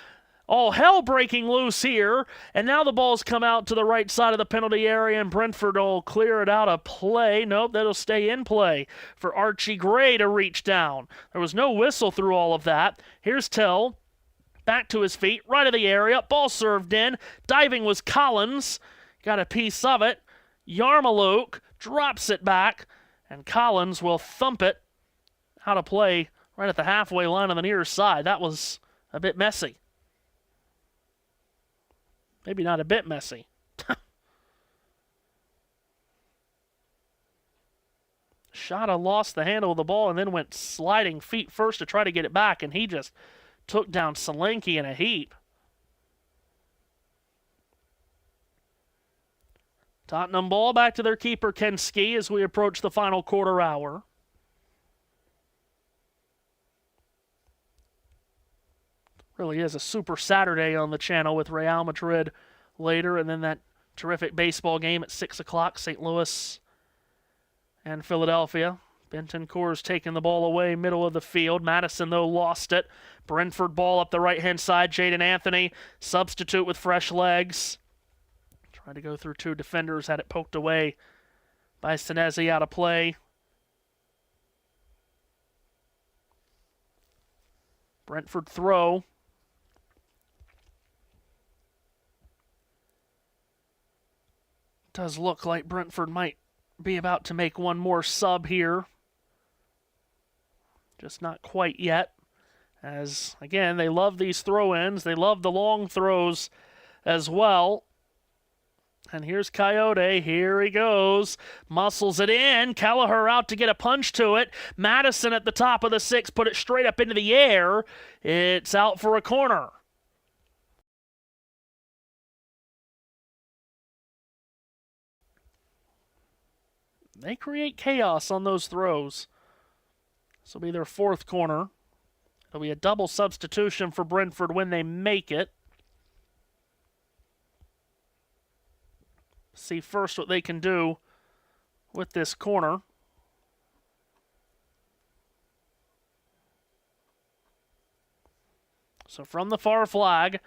All hell breaking loose here. And now the ball's come out to the right side of the penalty area, and Brentford will clear it out of play. Nope, that'll stay in play for Archie Gray to reach down. There was no whistle through all of that. Here's Tell. Back to his feet, right of the area. Ball served in. Diving was Collins. Got a piece of it. Yarmouk drops it back, and Collins will thump it out of play right at the halfway line on the near side. That was a bit messy. Maybe not a bit messy. Shada lost the handle of the ball and then went sliding feet first to try to get it back, and he just took down Solanke in a heap. Tottenham ball back to their keeper, Kenski, as we approach the final quarter hour. Really is a super Saturday on the channel with Real Madrid later, and then that terrific baseball game at 6 o'clock, St. Louis and Philadelphia. Bentancur's taking the ball away, middle of the field. Madison, though, lost it. Brentford ball up the right-hand side. Jaden Anthony, substitute with fresh legs. Tried to go through two defenders, had it poked away by Senesi, out of play. Brentford throw. Does look like Brentford might be about to make one more sub here. Just not quite yet. As, again, they love these throw-ins. They love the long throws as well. And here's Coyote. Here he goes. Muscles it in. Kelleher out to get a punch to it. Madison at the top of the six put it straight up into the air. It's out for a corner. They create chaos on those throws. This will be their fourth corner. It'll be a double substitution for Brentford when they make it. See first what they can do with this corner. So from the far flag,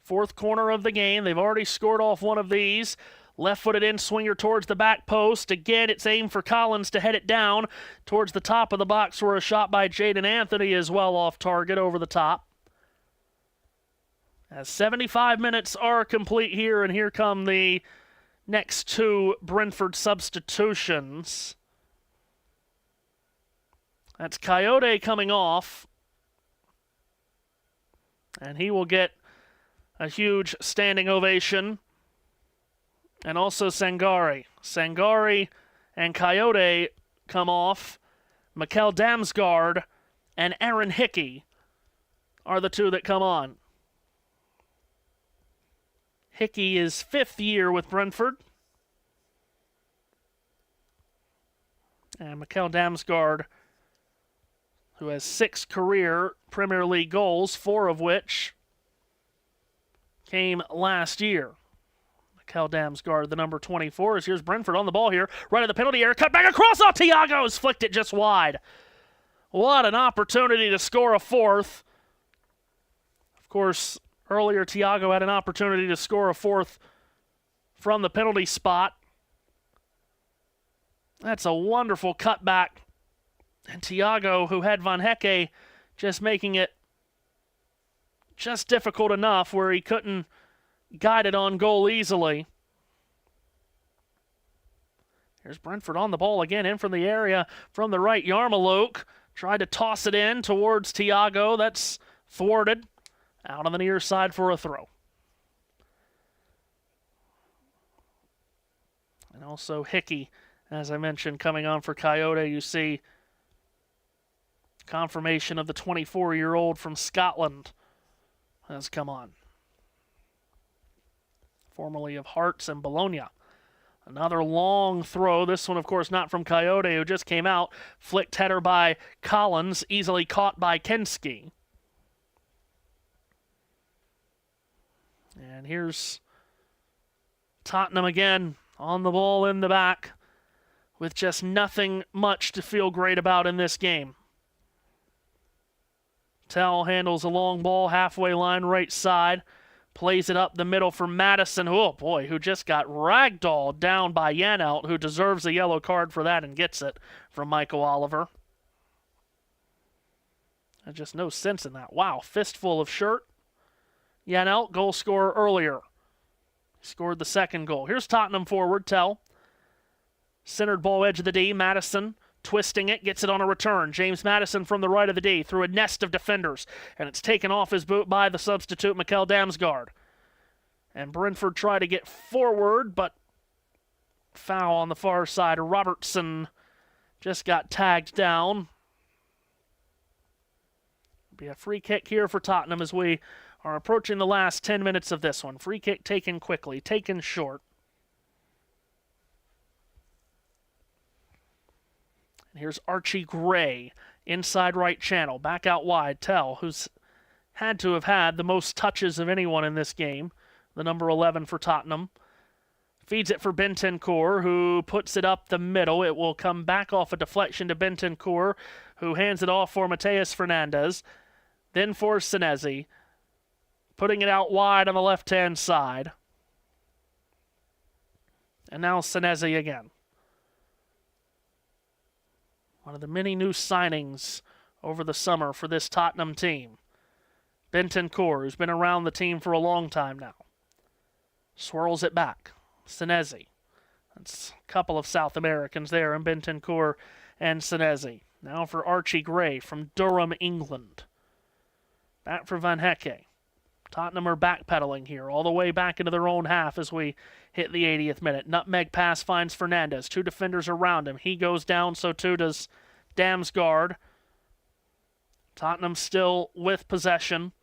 fourth corner of the game. They've already scored off one of these. Left-footed in-swinger towards the back post. Again, it's aimed for Collins to head it down towards the top of the box, where a shot by Jaden Anthony is well off target over the top. As 75 minutes are complete here, and here come the next two Brentford substitutions. That's Coyote coming off, and he will get a huge standing ovation. And also Sangari. Sangari and Coyote come off. Mikkel Damsgaard and Aaron Hickey are the two that come on. Hickey is fifth year with Brentford. And Mikkel Damsgaard, who has 6 career Premier League goals, 4 of which came last year. Mikkel Damsgaard, the number 24, as here's Brentford on the ball here. Right at the penalty area, cut back across. Oh, Thiago's flicked it just wide. What an opportunity to score a fourth. Of course, earlier Thiago had an opportunity to score a fourth from the penalty spot. That's a wonderful cutback. And Thiago, who had Van Hecke just making it just difficult enough where he couldn't guide it on goal easily. Here's Brentford on the ball again, in from the area from the right. Yarmouk tried to toss it in towards Thiago. That's thwarted. Out on the near side for a throw. And also Hickey, as I mentioned, coming on for Coyote. You see Confirmation of the 24-year-old from Scotland has come on. Formerly of Hearts and Bologna. Another long throw. This one, of course, not from Coyote, who just came out. Flicked header by Collins, easily caught by Kenski. And here's Tottenham again on the ball in the back with just nothing much to feel great about in this game. Tell handles a long ball, halfway line right side. Plays it up the middle for Madison, oh boy, who just got ragdolled down by Janelt, who deserves a yellow card for that and gets it from Michael Oliver. There's just no sense in that. Wow, fistful of shirt. Janelt, goal scorer earlier. Scored the second goal. Here's Tottenham forward, Tell. Centered ball edge of the D, Madison twisting it, gets it on a return. James Madison from the right of the D through a nest of defenders, and it's taken off his boot by the substitute, Mikkel Damsgaard. And Brentford try to get forward, but foul on the far side. Robertson just got tagged down. Be a free kick here for Tottenham as we are approaching the last 10 minutes of this one. Free kick taken quickly, taken short. Here's Archie Gray, inside right channel, back out wide. Tell, who's had to have had the most touches of anyone in this game, the number 11 for Tottenham. Feeds it for Bentancur, who puts it up the middle. It will come back off a deflection to Bentancur, who hands it off for Mateus Fernandez. Then for Senesi, putting it out wide on the left-hand side. And now Senesi again. One of the many new signings over the summer for this Tottenham team. Bentancur, who's been around the team for a long time now. Swirls it back. Senesi. That's a couple of South Americans there in Bentancur and Senesi. Now for Archie Gray from Durham, England. Back for Van Hecke. Tottenham are backpedaling here, all the way back into their own half as we hit the 80th minute. Nutmeg pass finds Fernandez. Two defenders around him. He goes down, so too does Damsgaard. Tottenham still with possession.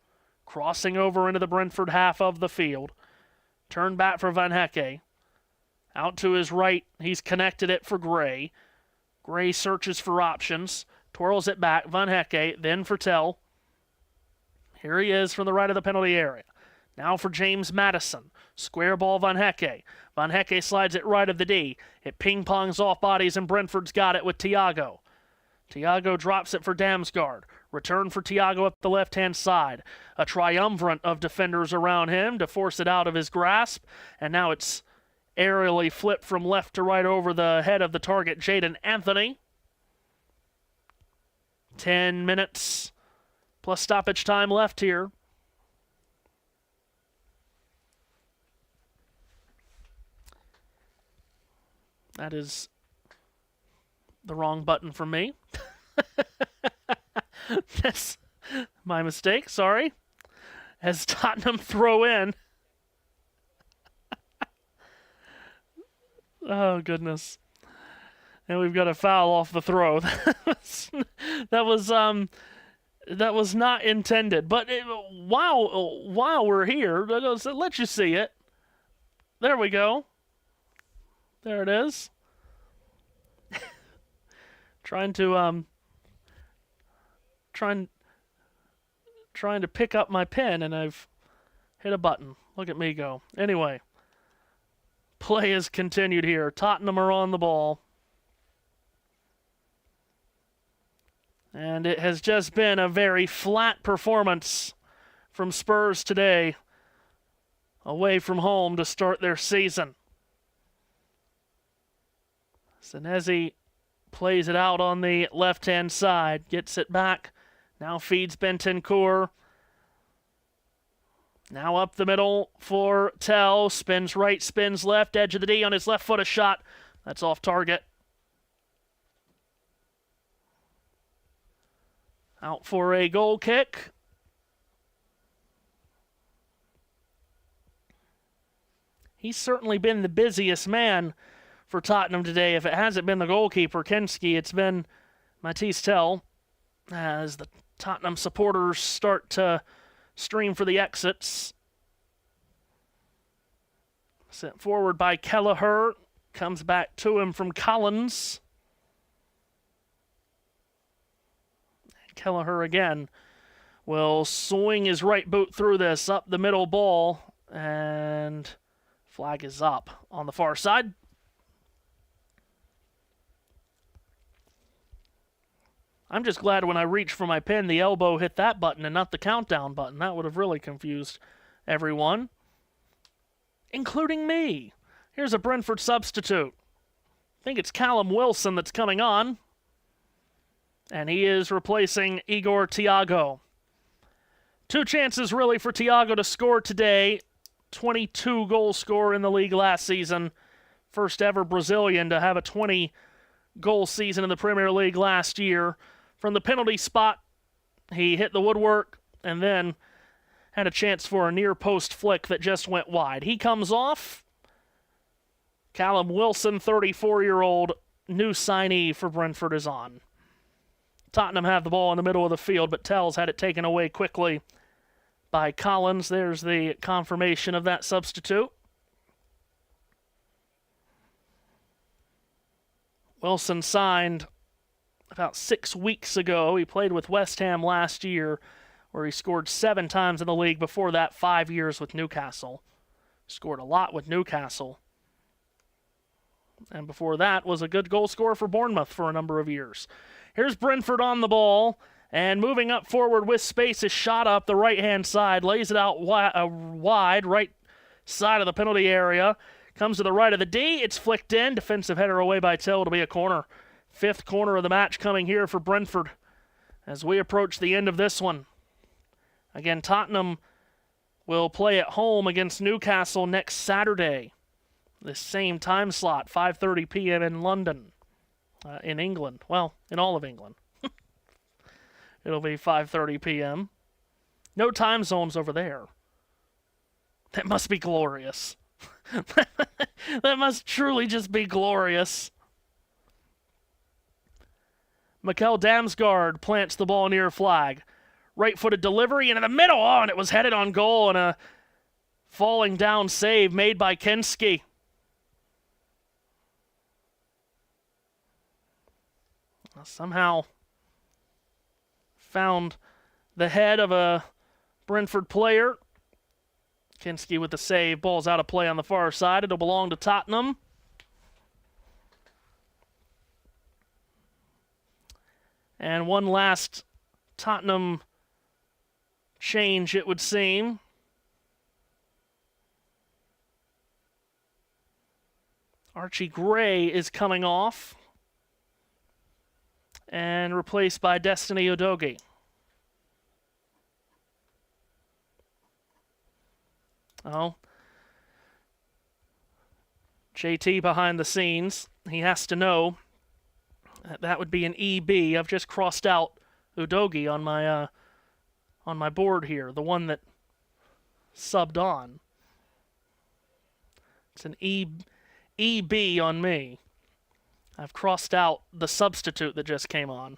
Crossing over into the Brentford half of the field. Turn back for Van Hecke. Out to his right. He's connected it for Gray. Gray searches for options. Twirls it back. Van Hecke, then for Tell. Here he is from the right of the penalty area. Now for James Madison. Square ball Van Hecke. Van Hecke slides it right of the D. It ping-pongs off bodies, and Brentford's got it with Thiago. Thiago drops it for Damsgaard. Return for Thiago up the left-hand side. A triumvirate of defenders around him to force it out of his grasp. And now it's aerially flipped from left to right over the head of the target, Jadon Anthony. 10 minutes plus stoppage time left here. That is the wrong button for me. That's my mistake, sorry. As Tottenham throw in. Oh, goodness. And we've got a foul off the throw. That was not intended. But while we're here, let's let you see it. There we go. There it is. trying to pick up my pen, and I've hit a button. Look at me go. Anyway, play is continued here. Tottenham are on the ball. And it has just been a very flat performance from Spurs today, away from home to start their season. Senesi plays it out on the left-hand side, gets it back, now feeds Bentancur. Now up the middle for Tell, spins right, spins left, edge of the D on his left foot, a shot. That's off target. Out for a goal kick. He's certainly been the busiest man for Tottenham today. If it hasn't been the goalkeeper, Kenski, it's been Matisse Tell. as the Tottenham supporters start to stream for the exits. Sent forward by Kelleher. Comes back to him from Collins. Kelleher again will swing his right boot through this, up the middle ball, and flag is up on the far side. I'm just glad when I reached for my pen, the elbow hit that button and not the countdown button. That would have really confused everyone, including me. Here's a Brentford substitute. I think it's Callum Wilson that's coming on. And he is replacing Igor Thiago. 2 chances really for Thiago to score today. 22 goal scorer in the league last season. First ever Brazilian to have a 20-goal season in the Premier League last year. From the penalty spot, he hit the woodwork and then had a chance for a near-post flick that just went wide. He comes off. Callum Wilson, 34-year-old new signee for Brentford, is on. Tottenham have the ball in the middle of the field, but Tells had it taken away quickly by Collins. There's the confirmation of that substitute. Wilson signed about 6 weeks ago. He played with West Ham last year, where he scored 7 times in the league. Before that, 5 years with Newcastle. Scored a lot with Newcastle. And before that was a good goal scorer for Bournemouth for a number of years. Here's Brentford on the ball, and moving up forward with space is shot up the right-hand side, lays it out wide, right side of the penalty area. Comes to the right of the D, it's flicked in, defensive header away by Till. It'll be a corner. 5th corner of the match coming here for Brentford as we approach the end of this one. Again, Tottenham will play at home against Newcastle next Saturday. This same time slot, 5:30 p.m. in London, in England. Well, in all of England. It'll be 5:30 p.m. No time zones over there. That must be glorious. That must truly just be glorious. Mikel Damsgaard plants the ball near flag. Right-footed delivery into the middle. Oh, and it was headed on goal, and a falling down save made by Kinski. Somehow found the head of a Brentford player. Kinski with the save. Ball's out of play on the far side. It'll belong to Tottenham. And one last Tottenham change, it would seem. Archie Gray is coming off and replaced by Destiny Udogie. Oh. JT behind the scenes. He has to know that would be an EB. I've just crossed out Udogie on my board here, the one that subbed on. It's an EB on me. I've crossed out the substitute that just came on.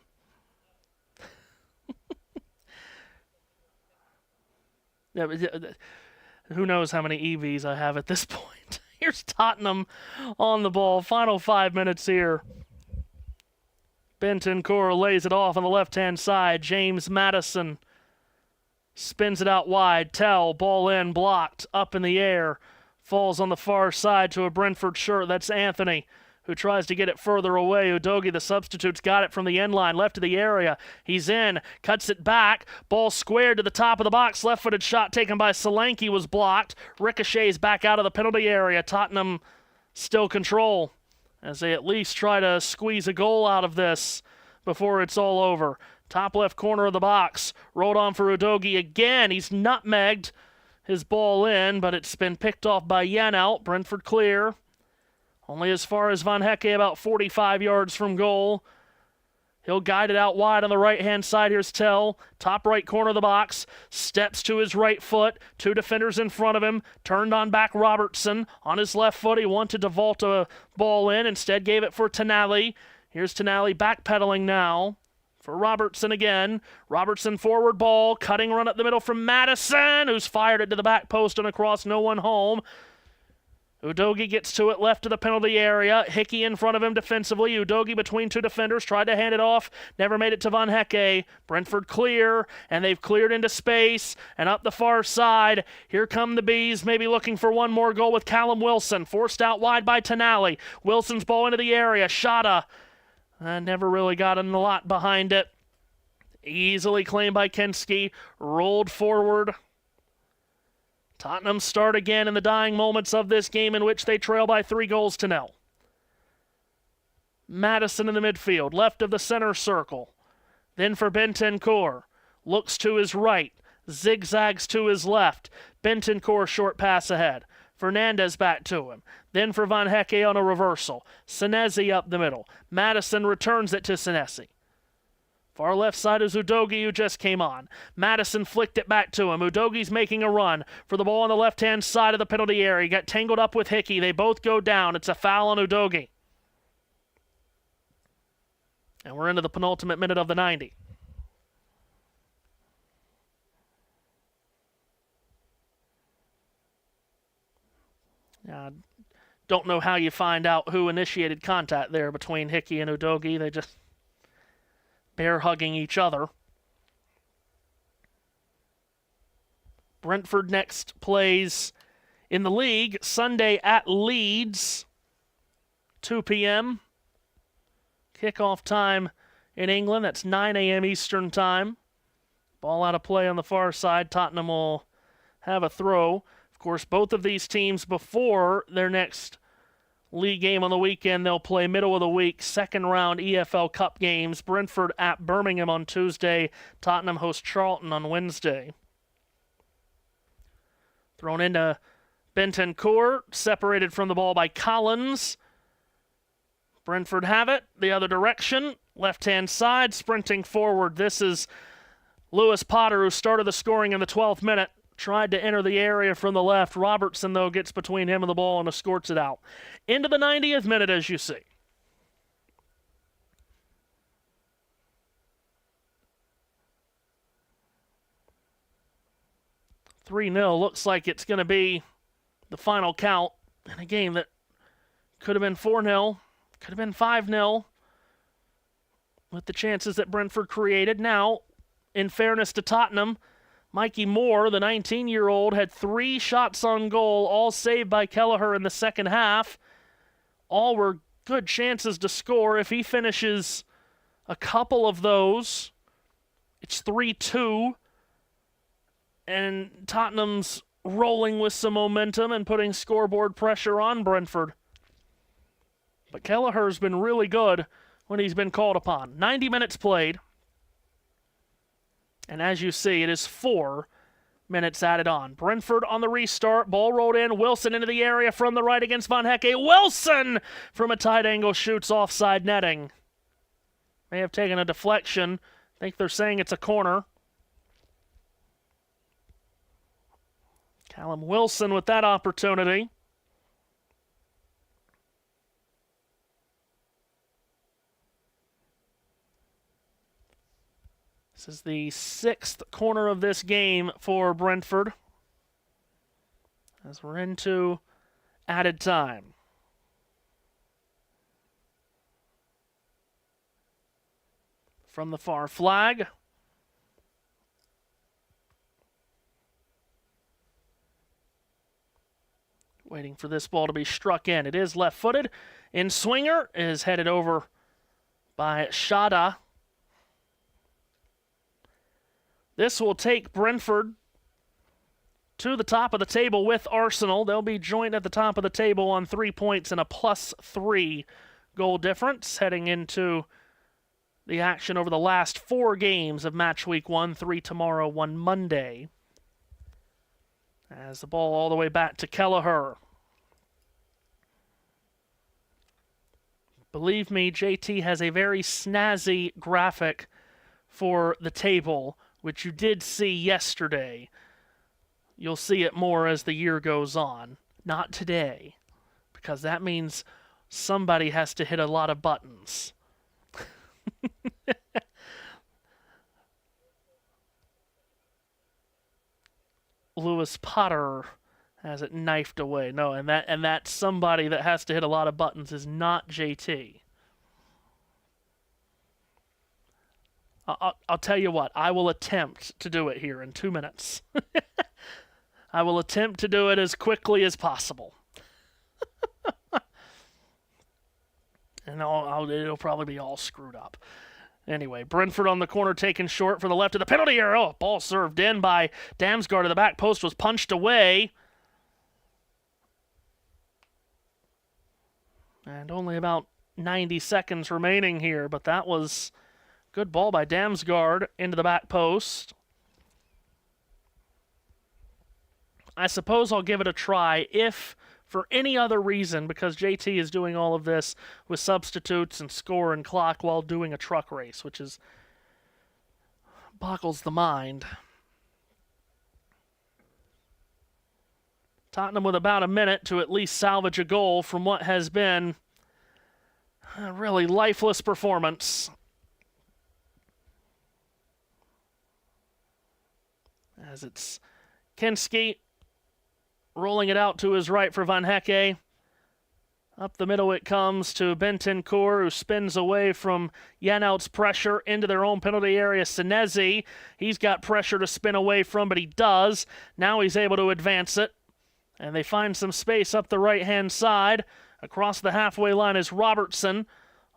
Who knows how many EVs I have at this point. Here's Tottenham on the ball. Final 5 minutes here. Bentancur lays it off on the left-hand side. James Maddison spins it out wide. Tell, ball in, blocked, up in the air. Falls on the far side to a Brentford shirt. That's Anthony, who tries to get it further away. Udogie, the substitute's got it from the end line, left of the area. He's in, cuts it back. Ball squared to the top of the box. Left-footed shot taken by Solanke was blocked. Ricochets back out of the penalty area. Tottenham still control as they at least try to squeeze a goal out of this before it's all over. Top left corner of the box. Rolled on for Udogie again. He's nutmegged his ball in, but it's been picked off by Janelt. Brentford clear. Only as far as Van Hecke, about 45 yards from goal. He'll guide it out wide on the right-hand side. Here's Tell. Top right corner of the box. Steps to his right foot. 2 defenders in front of him. Turned on back Robertson. On his left foot, he wanted to vault a ball in. Instead, gave it for Tonali. Here's Tonali backpedaling now. for Robertson again. Robertson forward ball, cutting run up the middle from Madison, who's fired it to the back post and across, no one home. Udogie gets to it left of the penalty area. Hickey in front of him defensively. Udogie between two defenders, tried to hand it off, never made it to Van Hecke. Brentford clear, and they've cleared into space and up the far side. Here come the Bees, maybe looking for one more goal with Callum Wilson. Forced out wide by Tonali. Wilson's ball into the area. Shada never really got in a lot behind it. Easily claimed by Kinski. Rolled forward. Tottenham start again in the dying moments of this game in which they trail by 3-0. Madison in the midfield, left of the center circle. Then for Bentancur. Looks to his right, zigzags to his left. Bentancur short pass ahead. Fernandez back to him. Then for Van Hecke on a reversal. Senesi up the middle. Madison returns it to Senesi. Far left side is Udogie, who just came on. Madison flicked it back to him. Udogie's making a run for the ball on the left-hand side of the penalty area. He got tangled up with Hickey. They both go down. It's a foul on Udogie. And we're into the penultimate minute of the 90. Don't know how you find out who initiated contact there between Hickey and Udogie. They just bear hugging each other. Brentford next plays in the league Sunday at Leeds, 2 p.m. Kickoff time in England, that's 9 a.m. Eastern time. Ball out of play on the far side. Tottenham will have a throw. Of course, both of these teams before their next league game on the weekend, they'll play middle of the week, second round EFL Cup games. Brentford at Birmingham on Tuesday. Tottenham host Charlton on Wednesday. Thrown into Bentancur, separated from the ball by Collins. Brentford have it the other direction. Left-hand side, sprinting forward. This is Lewis Potter, who started the scoring in the 12th minute. Tried to enter the area from the left. Robertson, though, gets between him and the ball and escorts it out. Into the 90th minute, as you see. "3-0 looks like it's going to be the final count in a game that could have been 4-0, could have been 5-0, with the chances that Brentford created. Now, in fairness to Tottenham, Mikey Moore, the 19-year-old, had 3 shots on goal, all saved by Kelleher in the second half. All were good chances to score. If he finishes a couple of those, it's 3-2. And Tottenham's rolling with some momentum and putting scoreboard pressure on Brentford. But Kelleher's been really good when he's been called upon. 90 minutes played. And as you see, it is 4 minutes added on. Brentford on the restart. Ball rolled in. Wilson into the area from the right against Van Hecke. Wilson from a tight angle shoots offside netting. May have taken a deflection. I think they're saying it's a corner. Callum Wilson with that opportunity. This is the 6th corner of this game for Brentford, as we're into added time. From the far flag. Waiting for this ball to be struck in. It is left-footed. In swinger is headed over by Shada. This will take Brentford to the top of the table with Arsenal. They'll be joint at the top of the table on 3 points and a +3 goal difference, heading into the action over the last 4 games of match week 1, 3 tomorrow, 1 Monday. As the ball all the way back to Kelleher. Believe me, JT has a very snazzy graphic for the table, which you did see yesterday. You'll see it more as the year goes on. Not today, because that means somebody has to hit a lot of buttons. Lewis Potter has it knifed away. No, and that's somebody that has to hit a lot of buttons is not JT. I'll tell you what, I will attempt to do it here in 2 minutes. I will attempt to do it as quickly as possible. And it'll probably be all screwed up. Anyway, Brentford on the corner taken short for the left of the penalty area. Oh, ball served in by Damsgaard to the back post, was punched away. And only about 90 seconds remaining here, but that was good ball by Damsgaard into the back post. I suppose I'll give it a try if for any other reason, because JT is doing all of this with substitutes and score and clock while doing a truck race, which is boggles the mind. Tottenham with about a minute to at least salvage a goal from what has been a really lifeless performance. As it's Kinski rolling it out to his right for Van Hecke. Up the middle it comes to Bentancur, who spins away from Yanout's pressure into their own penalty area. Senesi, he's got pressure to spin away from, but he does. Now he's able to advance it. And they find some space up the right-hand side. Across the halfway line is Robertson.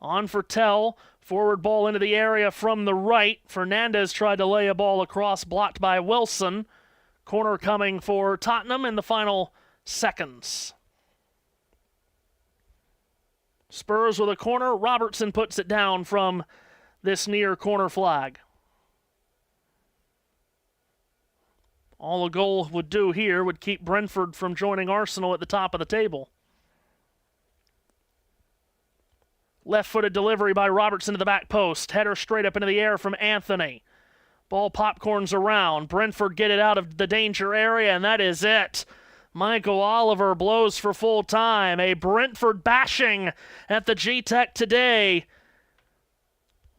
On for Tell. Forward ball into the area from the right. Fernandez tried to lay a ball across, blocked by Wilson. Corner coming for Tottenham in the final seconds. Spurs with a corner. Robertson puts it down from this near corner flag. All a goal would do here would keep Brentford from joining Arsenal at the top of the table. Left-footed delivery by Robertson to the back post. Header straight up into the air from Anthony. Ball popcorns around. Brentford get it out of the danger area, and that is it. Michael Oliver blows for full time. A Brentford bashing at the G-Tech today.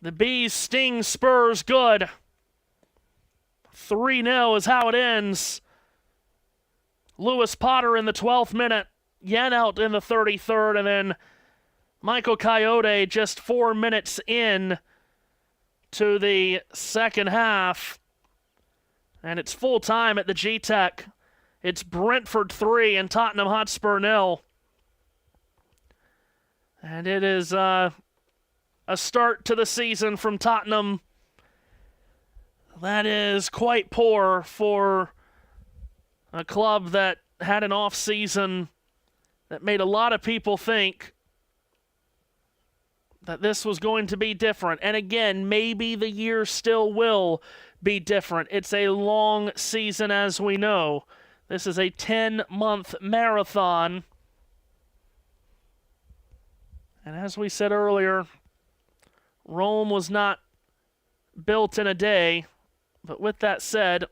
The Bees sting Spurs good. 3-0 is how it ends. Lewis Potter in the 12th minute. Yanout in the 33rd, and then Michael Coyote just 4 minutes in to the second half. And it's full time at the G-Tech. It's Brentford 3 and Tottenham Hotspur 0. And it is a start to the season from Tottenham that is quite poor for a club that had an off season that made a lot of people think that this was going to be different. And again, maybe the year still will be different. It's a long season, as we know. This is a 10-month marathon. And as we said earlier, Rome was not built in a day. But with that said,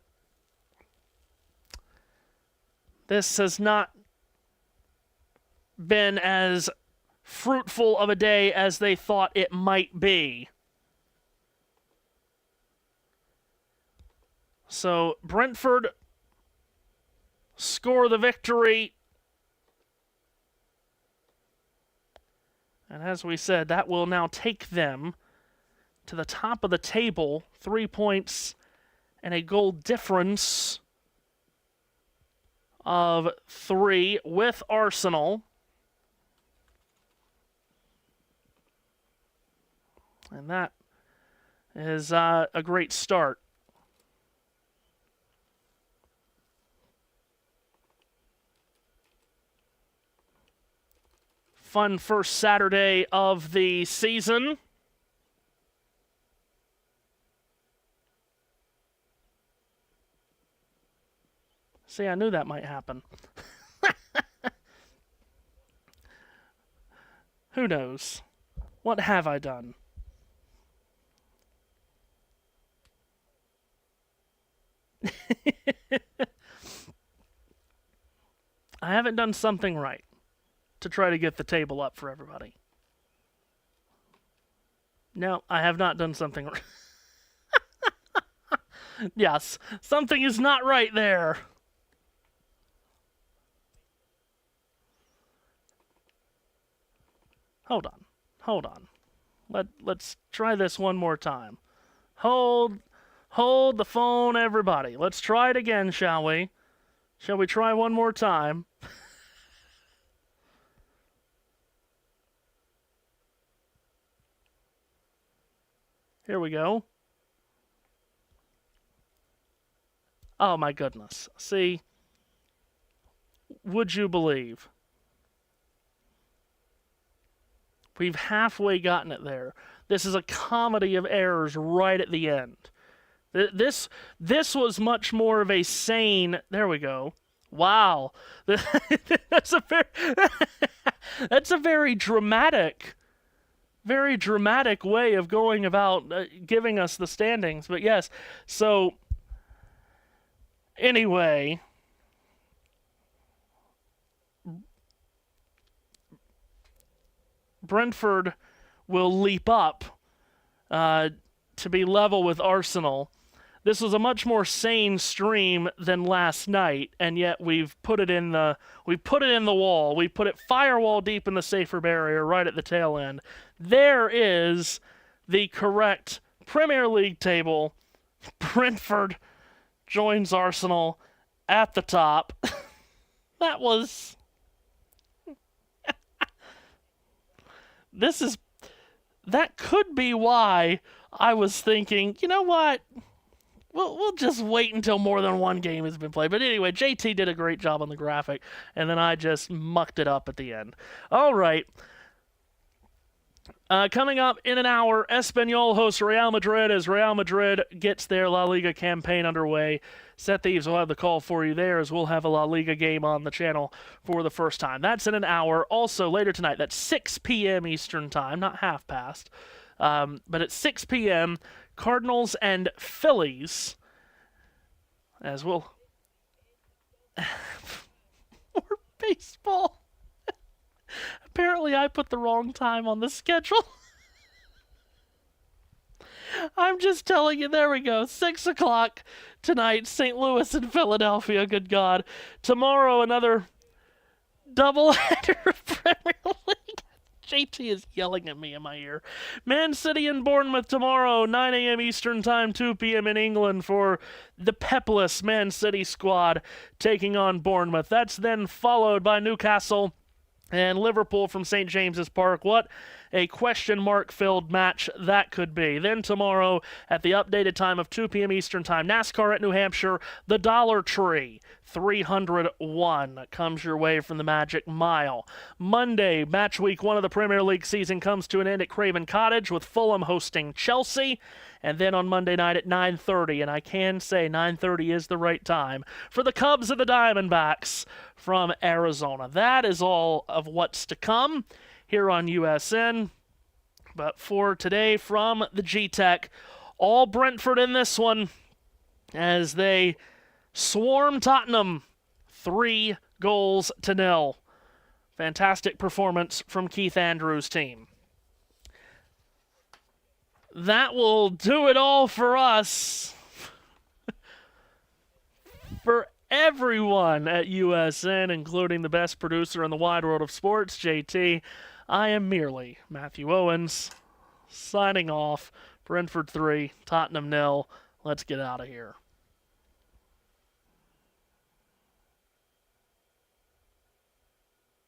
this has not been as fruitful of a day as they thought it might be. So Brentford score the victory. And as we said, that will now take them to the top of the table. 3 points and a goal difference of 3 with Arsenal. And that is a great start. Fun first Saturday of the season. See, I knew that might happen. Who knows? What have I done? I haven't done something right to try to get the table up for everybody. No, I have not done something right. Yes, something is not right there. Hold on. Let's try this one more time. Hold the phone, everybody. Let's try it again, shall we? Shall we try one more time? Here we go. Oh my goodness. See? Would you believe? We've halfway gotten it there. This is a comedy of errors right at the end. This was much more of a sane. There we go. Wow, that's a very that's a very dramatic way of going about giving us the standings. But yes, so anyway, Brentford will leap up to be level with Arsenal. This was a much more sane stream than last night, and yet we've put it in the wall. We put it firewall deep in the safer barrier right at the tail end. There is the correct Premier League table. Brentford joins Arsenal at the top. That could be why I was thinking, you know what? We'll just wait until more than one game has been played. But anyway, JT did a great job on the graphic, and then I just mucked it up at the end. All right. Coming up in an hour, Espanyol hosts Real Madrid as Real Madrid gets their La Liga campaign underway. Set Thieves will have the call for you there, as we'll have a La Liga game on the channel for the first time. That's in an hour. Also, later tonight, that's 6 p.m. Eastern Time, not half past. But at 6 p.m., Cardinals and Phillies, as we'll... More baseball. Apparently I put the wrong time on the schedule. I'm just telling you, there we go. 6 o'clock tonight, St. Louis and Philadelphia, good God. Tomorrow, another doubleheader of Premier League. JT is yelling at me in my ear. Man City and Bournemouth tomorrow, 9 a.m. Eastern Time, 2 p.m. in England for the pepless Man City squad taking on Bournemouth. That's then followed by Newcastle and Liverpool from St. James's Park. What a question mark filled match that could be. Then tomorrow at the updated time of 2 p.m. Eastern Time, NASCAR at New Hampshire, the Dollar Tree 301 comes your way from the Magic Mile. Monday, match week 1 of the Premier League season comes to an end at Craven Cottage with Fulham hosting Chelsea. And then on Monday night at 9:30, and I can say 9:30 is the right time, for the Cubs and the Diamondbacks from Arizona. That is all of what's to come here on USN. But for today from the G-Tech, all Brentford in this one as they swarm Tottenham 3-0. Fantastic performance from Keith Andrews' team. That will do it all for us. For everyone at USN, including the best producer in the wide world of sports, JT, I am merely Matthew Owens, signing off. Brentford 3, Tottenham 0. Let's get out of here.